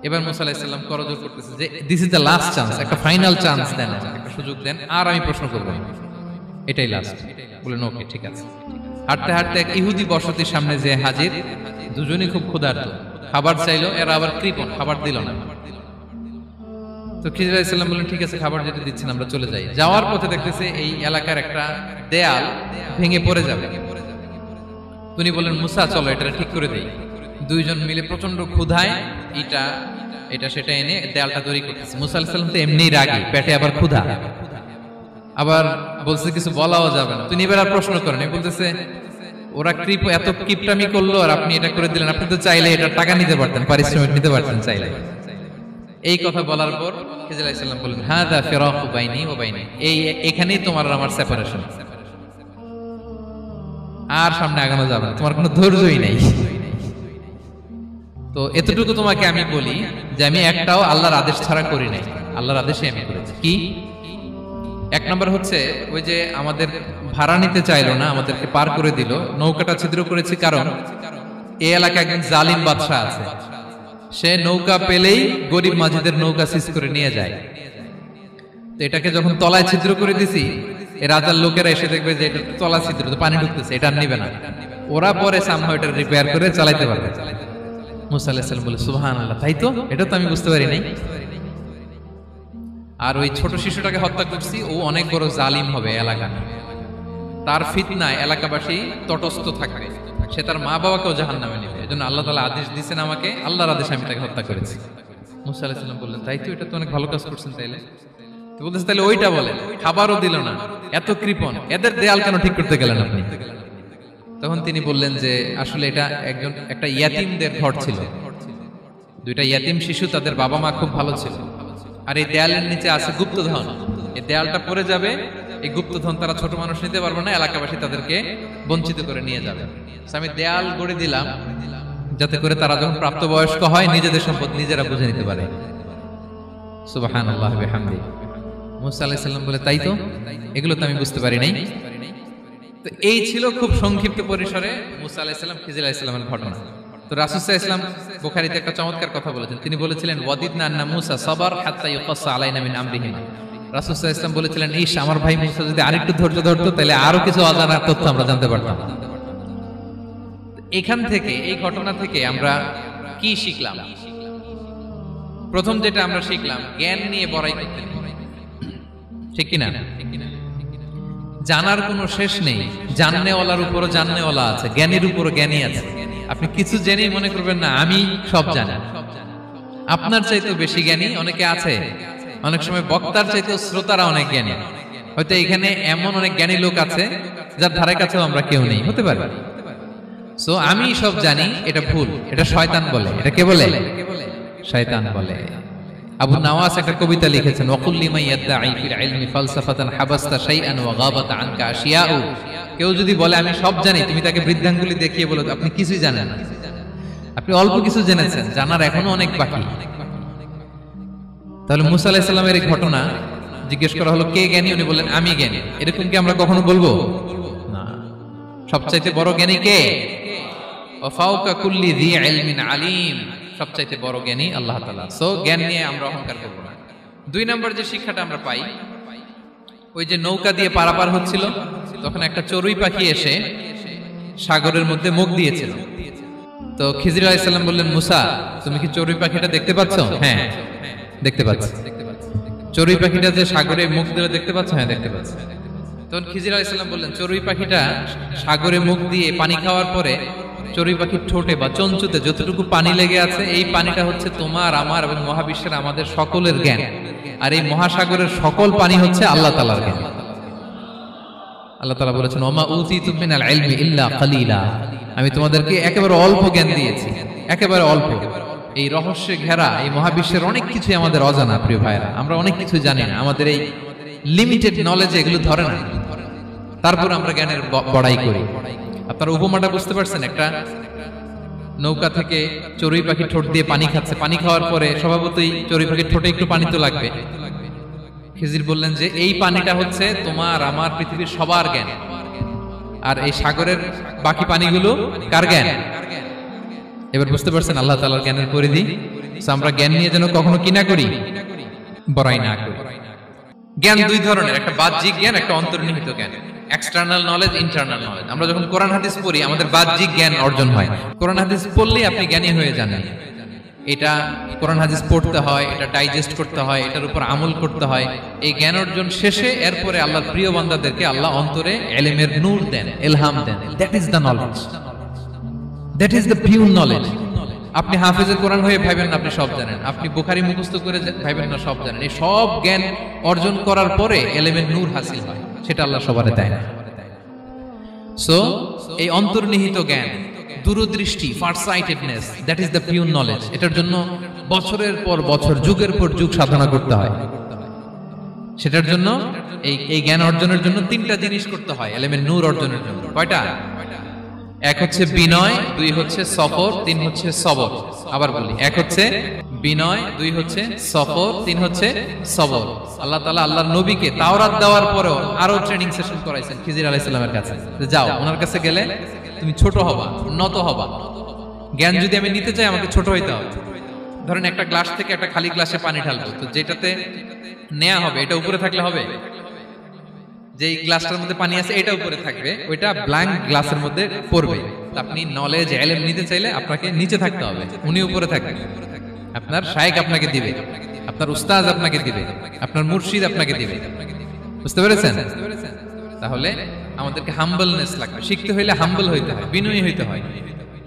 এবার মুসা আলাইহিস সালাম করজোর করতেছে যে this is the last chance, একটা ফাইনাল চান্স দেন, একটা সুযোগ দেন, আর আমি প্রশ্ন করব না, এটাই লাস্ট। বলেন, ওকে, ঠিক আছে। হাঁটতে হাঁটতে এক ইহুদি বসতির সামনে যে হাজির। দুজনই খুব ক্ষুধার্ত, খাবার চাইলো, এরা আবার কৃপণ, খাবার দিল না। তো খিজির আলাইহিস সালাম বললেন, ঠিক আছে, খাবার যেটা দিচ্ছেন আমরা চলে যাই। যাওয়ার পথে দেখতেছে এই এলাকার একটা দেয়াল ভেঙে পড়ে যাবে। তিনি বললেন, মুসা চলো এটা ঠিক করে দেই। দুইজন মিলে প্রচন্ড ক্ষুধায় এটা সেটা এনে দেয়ালটা তৈরি করতেছে। মুসা আলাইহিস সালাম তো এমনিই রাগী, পেটে আবার ক্ষুধা, আবার বলছে কিছু বলাও যাবে না। তিনি এবার আর প্রশ্ন করেন, বলতেছে ওরা এত কিপটামি করলো আর আপনি এটা করে দিলেন, আপনি তো চাইলে এটা টাকা নিতে পারতেন, পারিশ্রমিক নিতে পারতেন চাইলে। এই কথা বলার পর খিজির আলাইহিস সালাম বললেন, হাদা ফিরাকু বাইনি ওয়া বাইনি, এখানেই তোমার আর আমার সেপারেশন, আর সামনে আগানো যাবে না, তোমার কোনো ধৈর্যই নেই। তো এতটুকু তোমাকে আমি বলি যে আমি একটাও আল্লাহর আদেশ ছাড়া করি নাই, আল্লাহর আদেশে আমি করেছি। কি? এক নম্বর হচ্ছে ওই যে আমাদের ভাড়া নিতে চাইলো না, আমাদেরকে পার করে দিল, নৌকাটা ছিদ্র করেছি কারণ এই এলাকায় একজন জালিম বাদশাহ আছে, সে নৌকা পেলেই গরিব মাঝিদের নৌকা সিজ করে নিয়ে যায়। তো এটাকে যখন তলায় ছিদ্র করে দিছি, এই রাজার লোকেরা এসে দেখবে যে এটা তলা ছিদ্র, তো পানি ঢুকতেছে, এটা নিবে না, ওরা পরে সামহাও এটা রিপেয়ার করে চালাইতে পারবে। মুসা আলাইহিস সালাম বলে সুবহানাল্লাহ, তাই তো, এটা তো আমি বুঝতে পারি নাই। আর ওই ছোট শিশুটাকে হত্যা করছি, ও অনেক বড় জালিম হবে এলাকা, তার ফিতনায় এলাকাবাসী তটস্থ থাকবে, সে তার মা বাবাকেও জাহান্নামে নেবে। এজন্য আল্লাহ তাআলা আদেশ দিয়েছেন আমাকে, আল্লাহর আদেশে আমি তাকে হত্যা করেছি। মুসা আলাইহিস সালাম বললেন তাই তো, এটা তো অনেক ভালো কাজ করছেন। তাইলে তো বলতেছে তাহলে ওইটা বলেন, খাবারও দিল না, এত কৃপণ, এদের দেয়াল কেন ঠিক করতে গেলেন আপনি? তখন তিনি বললেন যে আসলে এটা একটা ইয়াতিমদের ঘর ছিল, দুইটা ইয়াতিম শিশু, তাদের বাবা মা খুব ভালো ছিল, আর এই দেয়ালের নিচে আছে গুপ্তধন, এই দেয়ালটা পড়ে যাবে, এই গুপ্তধন তারা ছোট মানুষ নিতে পারবে না, এলাকাবাসী তাদেরকে বঞ্চিত করে নিয়ে যাবে। আমি দেয়াল গড়ে দিলাম যাতে করে তারা যখন প্রাপ্তবয়স্ক হয় নিজেদের সম্পদ নিজেরা বুঝে নিতে পারে। সুবহানাল্লাহ ওয়া বিহামদিহি। মুসা আলাইহিস সালাম বলে তাই তো, এগুলো তো আমি বুঝতে পারি নাই। তো এই ছিল খুব সংক্ষিপ্ত পরিসরে মুসা আলাইহিস সালাম খিজির আলাইহিস সালামের ঘটনা। তো রাসূল সাল্লাল্লাহু আলাইহি ওয়াসাল্লাম বুখারীতে একটা চমৎকার কথা বলেছেন, তিনি বলেছিলেন ওয়াদিদনা আন্না মুসা সাবার হাত্তা ইউকাসসা আলাইনা মিন আমরিহিমা। রাসূল সাল্লাল্লাহু আলাইহি ওয়াসাল্লাম বলেছিলেন ইস, আমার ভাই মুসা যদি আরেকটু ধৈর্য ধরতো তাহলে আরো কিছু অজানা তথ্য আমরা জানতে পারতাম। এখান থেকে, এই ঘটনা থেকে আমরা কি শিখলাম? প্রথম যেটা আমরা শিখলাম, জ্ঞান নিয়ে বড়াই করতে নেই, ঠিক কিনা? জানার কোনো শেষ নেই, জাননেওয়ালার উপরও জাননেওয়ালা আছে, জ্ঞানীর উপরও জ্ঞানী আছে। আপনি কিছু জেনেই মনে করবেন না আমি সব জানি, আপনার চাইতেও বেশি জ্ঞানী অনেকে আছে। অনেক সময় বক্তার চাইতেও শ্রোতারা অনেক জ্ঞানী। হয়তো এখানে এমন অনেক জ্ঞানী লোক আছে যার ধারে কাছেও আমরা কেউ নেই, হতে পারে। সো আমি সব জানি, এটা ভুল, এটা শয়তান বলে। এটা কে বলে? শয়তান বলে। আবু নাওয়াস একটা কবিতা লিখেছেন, ওয়াকুল লিমান ইয়াদঈ ফিল ইলমি ফালসাফাতান হাবাসতা শাইআন ওয়া গাবাত আনকা আশিয়াউ। কেউ যদি বলে আমি সব জানি, তুমি তাকে বৃদ্ধাঙ্গুলি দেখিয়ে বলো আপনি কিছুই জানেন না, আপনি অল্প কিছু জেনেছেন, জানার এখনো অনেক বাকি। তাহলে মুসা আলাইহিস সালামের এই ঘটনা জিজ্ঞেস করা হলো কে জ্ঞানী, উনি বললেন আমি জ্ঞানী। এরকম কি আমরা কখনো বলবো না? সবচাইতে বড় জ্ঞানী কে? ওয়া ফাওকা কুল্লি যী ইলমিন আলিম, সবচাইতে বড় জ্ঞানী আল্লাহ তাআলা। সো জ্ঞান নিয়ে আমরা অহংকার করব না। দুই নাম্বার যে শিক্ষাটা আমরা পাই, ওই যে নৌকা দিয়ে পারাপার হচ্ছিল, তখন একটা চড়ুই পাখি এসে সাগরের মধ্যে মুখ দিয়েছিল। তো খিজির আলাইহিস সালাম বললেন মুসা, তুমি কি চড়ুই পাখিটা দেখতে পাচ্ছ? হ্যাঁ দেখতে পাচ্ছি। চড়ুই পাখিটা যে সাগরে মুখ দিলে দেখতে পাচ্ছ? হ্যাঁ দেখতে পাচ্ছি। তখন খিজির আলাইহিস সালাম বললেন চড়ুই পাখিটা সাগরে মুখ দিয়ে পানি খাওয়ার পরে চড়ুই পাখির ঠোঁটে বা চঞ্চুতে যতটুকু পানি লেগে আছে, এই পানিটা হচ্ছে তোমার, আমার এবং মহাবিশ্বের আমাদের সকলের জ্ঞান। আর এই মহাসাগরের সকল পানি হচ্ছে আল্লাহ তাআলার জ্ঞান। আল্লাহ তাআলা বলেছেন ওমা উতিতুম মিনাল ইলমি ইল্লা কালিলা, আমি তোমাদেরকে একেবারে অল্প জ্ঞান দিয়েছি, একেবারে অল্প। এই রহস্যে ঘেরা এই মহাবিশ্বের অনেক কিছু আমাদের অজানা। প্রিয় ভাইরা, আমরা অনেক কিছু জানি না, আমাদের এই লিমিটেড নলেজ এগুলো ধরে না, তারপর আমরা জ্ঞানের বড়াই করি। আপনারা উপমাটা বুঝতে পারছেন? একটা নৌকা থেকে চড়ুই পাখি ঠোঁট দিয়ে পানি খাচ্ছে, পানি খাওয়ার পরে স্বভাবতই চড়ুই পাখির ঠোঁটে একটু পানি তো লাগবে। খিজির বললেন যে এই পানিটা হচ্ছে তোমার, আমার, পৃথিবীর সবার জ্ঞান, আর এই সাগরের বাকি পানিগুলো কার জ্ঞান? এবার বুঝতে পারছেন আল্লাহ তাআলার জ্ঞানের পরিধি। আমরা জ্ঞান নিয়ে যেন কখনো কি না করি, বড়াই না করি। জ্ঞান দুই ধরনের, একটা বাহ্যিক জ্ঞান, একটা অন্তর্নিহিত জ্ঞান। External knowledge, internal knowledge. আমরা যখন কোরআন হাদিস পড়ি আমাদের বাহ্যিক জ্ঞান অর্জন হয়। কোরআন হাদিস পড়লেই আপনি জ্ঞানী হয়ে যান। এটা কোরআন হাদিস পড়তে হয়, এটা ডাইজেস্ট করতে হয়, এটার উপর আমল করতে হয়। এই জ্ঞান অর্জন শেষে এরপরে আল্লাহর প্রিয় বান্দাদেরকে আল্লাহ অন্তরে ইলমের নূর দেন, ইলহাম দেন। That is the knowledge, that is the pure knowledge. আপনি হাফেজে কোরআন হয়ে ভাবেন না আপনি সব জানেন, আপনি বুখারী মুখস্থ করে ভাবেন না সব জানেন। এই সব জ্ঞান অর্জন করার পরে ইলমের নূর হাসিল হয়, সেটা আল্লাহ সবারে দেয় না। সো এই অন্তর্নিহিত জ্ঞান, দূরদৃষ্টি, farsightedness, that is the pure knowledge. এটার জন্য বছরের পর বছর, যুগের পর যুগ সাধনা করতে হয়। সেটার জন্য এই জ্ঞান অর্জনের জন্য তিনটা জিনিস করতে হয় ইলমের নূর অর্জনের জন্য। কয়টা? এক হচ্ছে বিনয়, দুই হচ্ছে সফর, তিন হচ্ছে সবর। আবার বলি, এক হচ্ছে বিনয়, দুই হচ্ছে সফর, তিন হচ্ছে সবর। আল্লাহ তাআলা আল্লাহর নবীকে তাওরাত দেওয়ার পরেও আরো ট্রেনিং সেশন করাইছেন খিজির আলাইহিস সালামের কাছে। যাও ওনার কাছে গেলে তুমি ছোট হবা, নত হবা। জ্ঞান যদি আমি নিতে চাই আমাকে ছোট হইতে হবে। ধরেন একটা গ্লাস থেকে একটা খালি গ্লাসে পানি ঢালবো, তো যেটাতে নেওয়া হবে এটা উপরে থাকলে হবে? যেই গ্লাসটার মধ্যে পানি আছে এটা উপরে থাকবে, ওইটা ব্ল্যাঙ্ক গ্লাসের মধ্যে পড়বে। আপনি নলেজ ইলম নিতে চাইলে আপনাকে নিচে থাকতে হবে, উনি উপরে থাকবেন। আপনার শায়েখ আপনাকে দিবে, আপনার উস্তাদ আপনাকে দিবে, আপনার মুর্শিদ আপনাকে দিবে। বুঝতে পেরেছেন? তাহলে আমাদেরকে হাম্বলনেস লাগবে, শিখতে হইলে হাম্বল হইতে হয়, বিনয়ী হইতে হয়।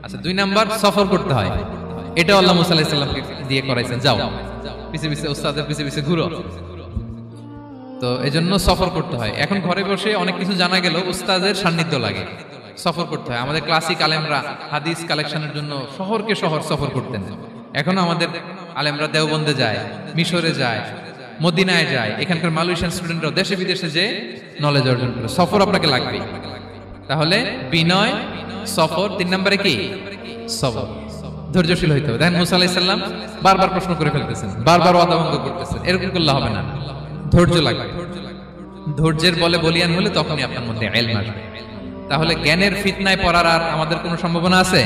আচ্ছা, 2 নাম্বার সফর করতে হয়। এটা আল্লাহ মুসা আলাইহিস সালামকে দিয়ে করাইছেন, যাও পিছে পিছে উস্তাদের পিছে পিছে ঘুরো। তো এজন্য সফর করতে হয়। এখন ঘরে বসে অনেক কিছু জানা গেল, উস্তাদের সান্নিধ্য লাগে, সফর করতে হয়। আমাদের ক্লাসিক আলেমরা হাদিস কালেকশনের জন্য শহরকে শহর সফর করতেন। এখনো আমাদের আলেমরা দেওবন্দে যায়, মিশরে যায়, মদিনায় যায়। এখানকার মালয়েশিয়ান স্টুডেন্টরাও দেশে বিদেশে যে নলেজ অর্জন করে। সফর আপনাকে লাগবে। তাহলে বিনয়, সফর, 3 নম্বরে কি? সবর। ধৈর্যশীল হইতে হবে। দেখেন মুসা আলাইহিস সালাম বারবার প্রশ্ন করে ফেলতেছেন, বারবার ওয়াদা ভঙ্গ করতেছেন। এরকম করলে হবে না, ধৈর্য লাগবে। ধৈর্যের বলে বলিয়ান হলে তখনই আপনার মধ্যে ইলম আসবে। তাহলে জ্ঞানের ফিতনায় পড়ার আর আমাদের কোনো সম্ভাবনা আছে?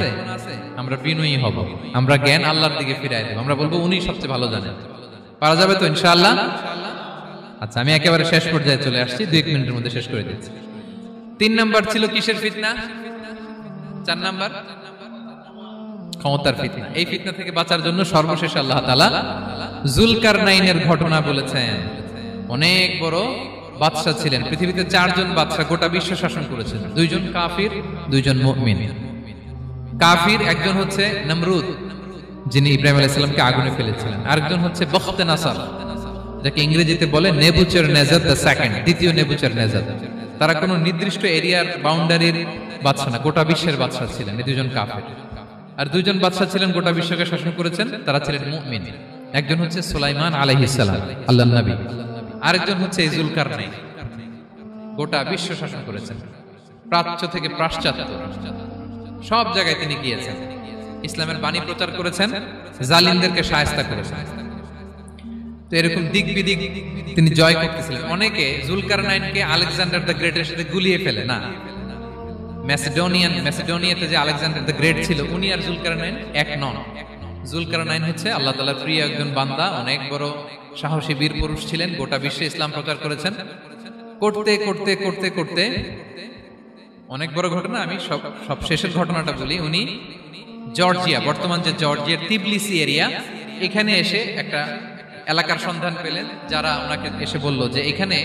আমরা বিনয়ী হব, আমরা জ্ঞান আল্লাহর দিকে ফিরাই দেব। আমরা বলবো উনি সবচেয়ে ভালো জানেন। পারা যাবে তো ইনশাআল্লাহ? আচ্ছা, আমি একেবারে শেষ পর্যায়ে চলে আসছি, 2 মিনিটের মধ্যে শেষ করে দিচ্ছি। 3 নাম্বার ছিল কিসের ফিতনা? 4 নাম্বার ক্ষমতার ফিতনা। এই ফিতনা থেকে বাঁচার জন্য সর্বশেষ আল্লাহ তাআলা যুলকারনাইনের ঘটনা বলেছেন। অনেক বড় বাদশা ছিলেন, পৃথিবীতে 4 জন বাদশা গোটা বিশ্ব শাসন করেছেন। 2 জন কাফির, 2 জন মুমিন। কাফির একজন হচ্ছে নমরুদ, যিনি ইব্রাহিম আলাইহিস সালামকে আগুনে ফেলেছিলেন। আরেকজন হচ্ছে বখতে নাসার, যাকে ইংরেজিতে বলে নেবুচারনেজার দ্য সেকেন্ড, দ্বিতীয় নেবুচারনেজার। তারা কোনো নির্দিষ্ট এরিয়ার বাউন্ডারির বাদশা না, গোটা বিশ্বের বাদশা ছিলেন। এই 2 জন কাফির। আর 2 জন বাদশা ছিলেন গোটা বিশ্বকে শাসন করেছেন, তারা ছিলেন মুমিন। একজন হচ্ছে সুলাইমান আলাইহিস সালাম, আল্লাহর নবী। আরেকজন হচ্ছে যুলকারনাইন, গোটা বিশ্ব শাসন করেছেন, প্রাচ্য থেকে পাশ্চাত্য সব জায়গায় তিনি গিয়েছেন, ইসলামের বাণী প্রচার করেছেন, জালিমদেরকে শায়েস্তা করেছেন। তো এরকম দিক বিদিক তিনি জয় করতেছিলেন। অনেকে যুলকারনাইনকে আলেকজান্ডার দ্য গ্রেটের সাথে গুলিয়ে ফেলে না। ম্যাসিডোনিয়াতে যে আলেকজান্ডার দ্য গ্রেট ছিল, উনি আর যুলকারনাইন এক নন। যুলকারনাইন হচ্ছে আল্লাহ তাআলার প্রিয় একজন বান্দা, অনেক বড় সাহসী বীর পুরুষ ছিলেন, গোটা বিশ্বে ইসলাম প্রচার করেছেন। করতে করতে করতে করতে অনেক বড় ঘটনা, আমি সব শেষের ঘটনাটা বলি। উনি জর্জিয়া, বর্তমান যে জর্জিয়ার তিবলিসি এরিয়া, এখানে এসে একটা এলাকার সন্ধান পেলেন, যারা ওনাকে এসে বলল যে এখানে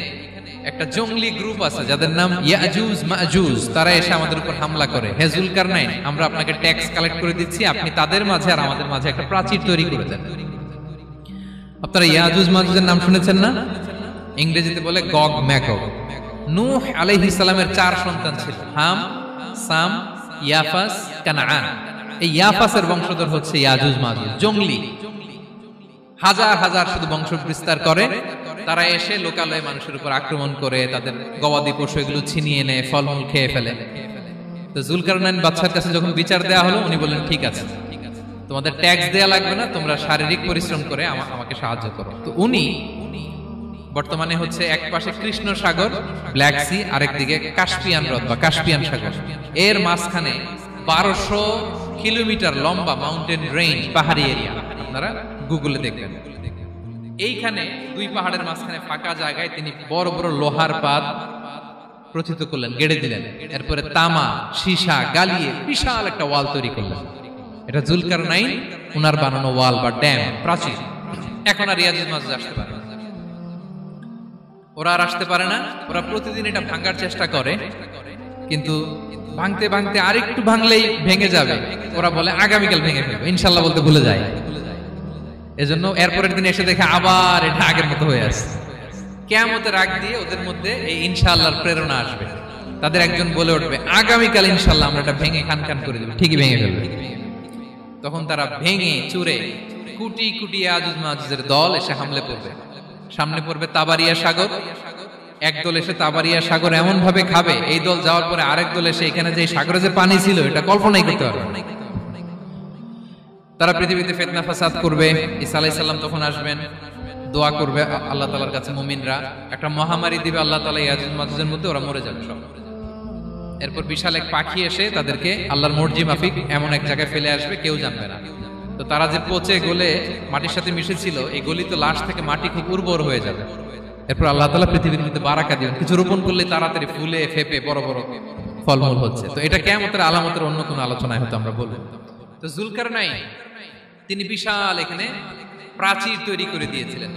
একটা জঙ্গলি গ্রুপ আছে যাদের নাম ইয়াজুজ মাজুজ, তারা এসে আমাদের উপর হামলা করে। হে যুলকারনাইন, আমরা আপনাকে ট্যাক্স কালেক্ট করে দিচ্ছি, আপনি তাদের মাঝে আর আমাদের মাঝে একটা প্রাচীর তৈরি করে দেন। আপনারা ইয়াজুজ মাজুজের নাম শুনেছেন না? ইংরেজিতে বলে গগ ম্যাগগ। নূহ আলাইহিস সালামের 4 সন্তান ছিল, হাম, সাম, ইয়াফাস, কানাআন। এই ইয়াফাসের বংশধর হচ্ছে ইয়াজুজ মাজুজ, জঙ্গলি, হাজার হাজার শুধু বংশ বিস্তার করে। তারা এসে লোকালয়ে মানুষের উপর আক্রমণ করে, তাদের গবাদি পশু এগুলো ছিনিয়ে নেয়, ফলমূল খেয়ে ফেলে। তো যুলকারনাইন বাদশার কাছে যখন বিচার দেওয়া হলো, উনি বললেন ঠিক আছে, তোমাদের ট্যাক্স দেয়া লাগবে না, তোমরা শারীরিক পরিশ্রম করে আমাকে সাহায্য করো। তো উনি বর্তমানে হচ্ছে এক পাশে কৃষ্ণ সাগর, ব্ল্যাক সি, আরেক দিকে কাস্পিয়ান হ্রদ বা কাস্পিয়ান সাগর, এর মাঝখানে 1200 কিলোমিটার লম্বা মাউন্টেন রেঞ্জ, পাহাড়ি এরিয়া। আপনারা গুগলে দেখবেন। এইখানে 2 পাহাড়ের মাঝখানে ফাঁকা জায়গায় তিনি বড় বড় লোহার পাত প্রথিত করলেন, গেড়ে দিলেন। এরপরে তামা, সীসা গালিয়ে বিশাল একটা ওয়াল তৈরি করলেন। এটা যুলকারনাইন উনার বানানো ওয়াল বা ড্যাম, প্রাচীর। এখন আর ইয়াজুজ মাজুজ আসতে পারে না, ওরা আর আসতে পারে না। ওরা প্রতিদিন এটা ভাঙার চেষ্টা করে, কিন্তু ভাঙতে ভাঙতে আরেকটু ভাঙলেই ভেঙে যাবে। ওরা বলে আগামীকাল ভেঙে ফেলবে, ইনশাল্লাহ বলতে ভুলে যায়। এজন্য এরপরের দিন এসে দেখে আবার এটা আগের মতো হয়ে আসছে। কিয়ামতের আগ দিয়ে ওদের মধ্যে এই ইনশাআল্লাহর প্রেরণা আসবে। তাদের একজন বলে উঠবে আগামীকাল ইনশাআল্লাহ আমরা এটা ভেঙে খান খান করে দেব, ঠিকই ভেঙে ফেলবে। তখন তারা ভেঙে চুরে কোটি কোটি ইয়াজুজ মাজুজের দল এসে হামলে পড়বে। সামনে পড়বে তাবারিয়া সাগর, একদল এসে তাবারিয়া সাগর এমন ভাবে খাবে, এই দল যাওয়ার পরে আরেক দল এসে এখানে যে সাগরে যে পানি ছিল এটা কল্পনাই করতে পারবে না। তারা পৃথিবীতে ফিতনা ফাসাদ করবে। ঈসা আলাইহিস সালাম তখন আসবেন, দোয়া করবে আল্লাহ তাআলার কাছে মুমিনরা, একটা মহামারী দিবে আল্লাহ তাআলা, ইয়াজুজ মাজুজের মধ্যে ওরা মরে যাবে সব। এরপর বিশাল এক পাখি এসে তাদেরকে আল্লাহর মর্জি মাফিক এমন এক জায়গায় ফেলে আসবে, কেউ জানবে না। তো তারা যে পচে গলে মাটির সাথে মিশেছিল, এই গলিত লাশ থেকে মাটি খুব উর্বর হয়ে যাবে। এরপর আল্লাহ তাআলা পৃথিবীর মধ্যে বারাকা দিবেন, কিছু রোপণ করলে তাড়াতাড়ি ফুলে ফেপে বড় বড় ফলমূল হচ্ছে। তো এটা কিয়ামতের আলামতের অন্য কোনো আলোচনায় হয়তো আমরা বলবো। তো জুলকারনাইন তিনি বিশাল এখানে প্রাচীর তৈরি করে দিয়েছিলেন,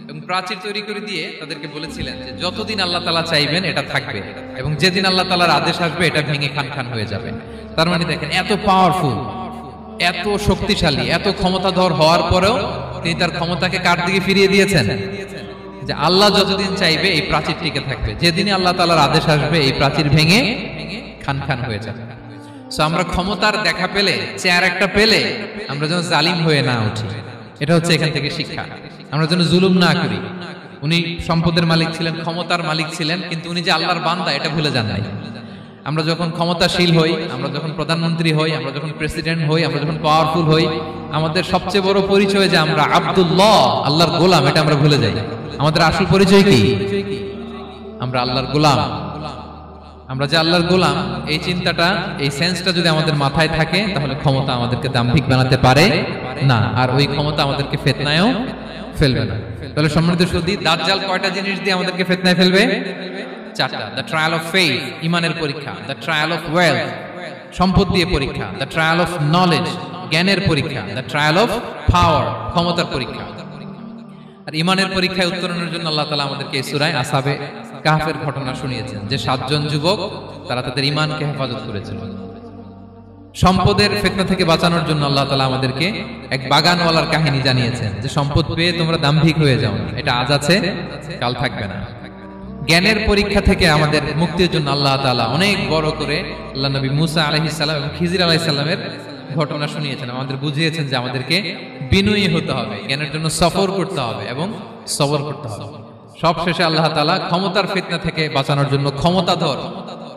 এবং প্রাচীর তৈরি করে দিয়ে তাদেরকে বলেছিলেন যে যতদিন আল্লাহ তাআলা চাইবেন এটা থাকবে, এবং যেদিন আল্লাহ তাআলার আদেশ আসবে এটা ভেঙে খান খান হয়ে যাবে। তার মানে দেখেন, এত পাওয়ারফুল, এত শক্তিশালী, এত ক্ষমতাধর হওয়ার পরেও তিনি তার ক্ষমতাকে কার দিকে ফিরিয়ে দিয়েছেন? যে আল্লাহ যতদিন চাইবে এই প্রাচীর টিকে থাকবে, যেদিনই আল্লাহ তাআলার আদেশ আসবে এই প্রাচীর ভেঙে খান খান হয়ে যাবে। সো আমরা ক্ষমতার দেখা পেলে, চেয়ার একটা পেলে আমরা যেন জালিম হয়ে না উঠি, এটা হচ্ছে এখান থেকে শিক্ষা। আমরা যেন জুলুম না করি। উনি সম্পদের মালিক ছিলেন, ক্ষমতার মালিক ছিলেন, কিন্তু উনি যে আল্লাহর বান্দা এটা ভুলে যান নাই। আমরা যখন ক্ষমতাশীল হই, আমরা যখন প্রধানমন্ত্রী হই, আমরা যখন প্রেসিডেন্ট হই, আমরা যখন পাওয়ারফুল হই, আমাদের সবচেয়ে বড় পরিচয় যে আমরা আব্দুল্লাহ, আল্লাহর গোলাম, এটা আমরা ভুলে যাই। আমাদের আসল পরিচয় কি? আমরা আল্লাহর গোলাম। আমরা যে আল্লাহর গোলাম, এই চিন্তাটা, এই সেন্সটা যদি আমাদের মাথায় থাকে, তাহলে ক্ষমতা আমাদেরকে দাম্ভিক বানাতে পারে না, আর ওই ক্ষমতা আমাদেরকে ফিতনায়ও ফেলবে না। তাহলে সম্মানিত সুধী, দাজ্জাল কয়টা জিনিস দিয়ে আমাদেরকে ফিতনায় ফেলবে? চারটা। দ্য ট্রায়াল অফ ফেইথ, ইমানের পরীক্ষা; দ্য ট্রায়াল অফ ওয়েলথ, সম্পদ দিয়ে পরীক্ষা; দ্য ট্রায়াল অফ নলেজ, জ্ঞানের পরীক্ষা; দ্য ট্রায়াল অফ পাওয়ার, ক্ষমতার পরীক্ষা। আর ইমানের পরীক্ষায় উত্তরণের জন্য আল্লাহ তাআলা আমাদেরকে এই সূরায় আসহাবে কাহফের ঘটনা শুনিয়েছেন, যে 7 জন যুবক তারা তাদের ঈমানকে হেফাজত করেছিল। সম্পদের ফিতনা থেকে বাঁচানোর জন্য আল্লাহ তাআলা আমাদেরকে এক বাগানওয়ালার কাহিনী জানিয়েছেন, যে সম্পদ পেয়ে তোমরা দাম্ভিক হয়ে যাও না, এটা আজ আছে কাল থাকবে না। জ্ঞানের পরীক্ষা থেকে আমাদের মুক্তির জন্য আল্লাহ তাআলা অনেক বড় করে আল্লাহ নবী মুসা আলাইহিস সালাম এবং খিজির আলাইহিস সালামের ঘটনা শুনিয়েছেন, আমাদের বুঝিয়েছেন যে আমাদেরকে বিনয়ী হতে হবে, জ্ঞানের জন্য সফর করতে হবে এবং সবর করতে হবে। সবশেষে আল্লাহ তাআলা ক্ষমতার ফিতনা থেকে বাঁচানোর জন্য ক্ষমতাধর,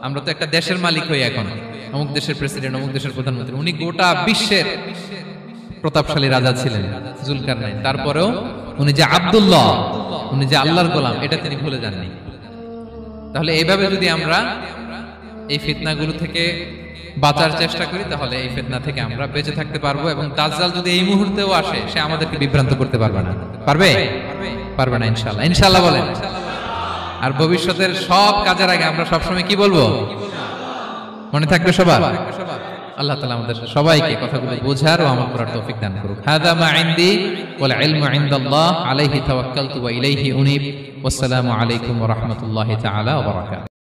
আমরা তো একটা দেশের মালিক হই এখন, অমুক দেশের প্রেসিডেন্ট, অমুক দেশের প্রধানমন্ত্রী, উনি গোটা বিশ্বের প্রতাপশালী রাজা ছিলেন জুলকারনাইন। তারপরেও উনি যে আব্দুল্লাহ, উনি যে আল্লাহর গোলাম, এটা তিনি ভুলে যাননি। তাহলে এইভাবে যদি আমরা এই ফিতনাগুলো থেকে বাঁচার চেষ্টা করি, তাহলে এই ফিতনা থেকে আমরা বেঁচে থাকতে পারবো। এবং দাজ্জাল যদি এই মুহূর্তেও আসে, সে আমাদেরকে বিভ্রান্ত করতে পারবে না। পারবে? পারবে না ইনশাআল্লাহ। ইনশাআল্লাহ বলেন। আর ভবিষ্যতের সব কাজের আগে আমরা সবসময় কি বলবো? মনে থাকবে সবার? আল্লাহ তাআলা আমাদের সবাইকে কথাগুলো বোঝার ও আমল করার তৌফিক দান করুক। হাযা মা ইনদি ওয়াল ইলমু ইনদাল্লাহ আলাইহি তাওয়াক্কালতু ওয়া ইলাইহি উনীব। ওয়াসসালামু আলাইকুম ওয়া রাহমাতুল্লাহি তাআলা ওয়া বারাকাতুহু।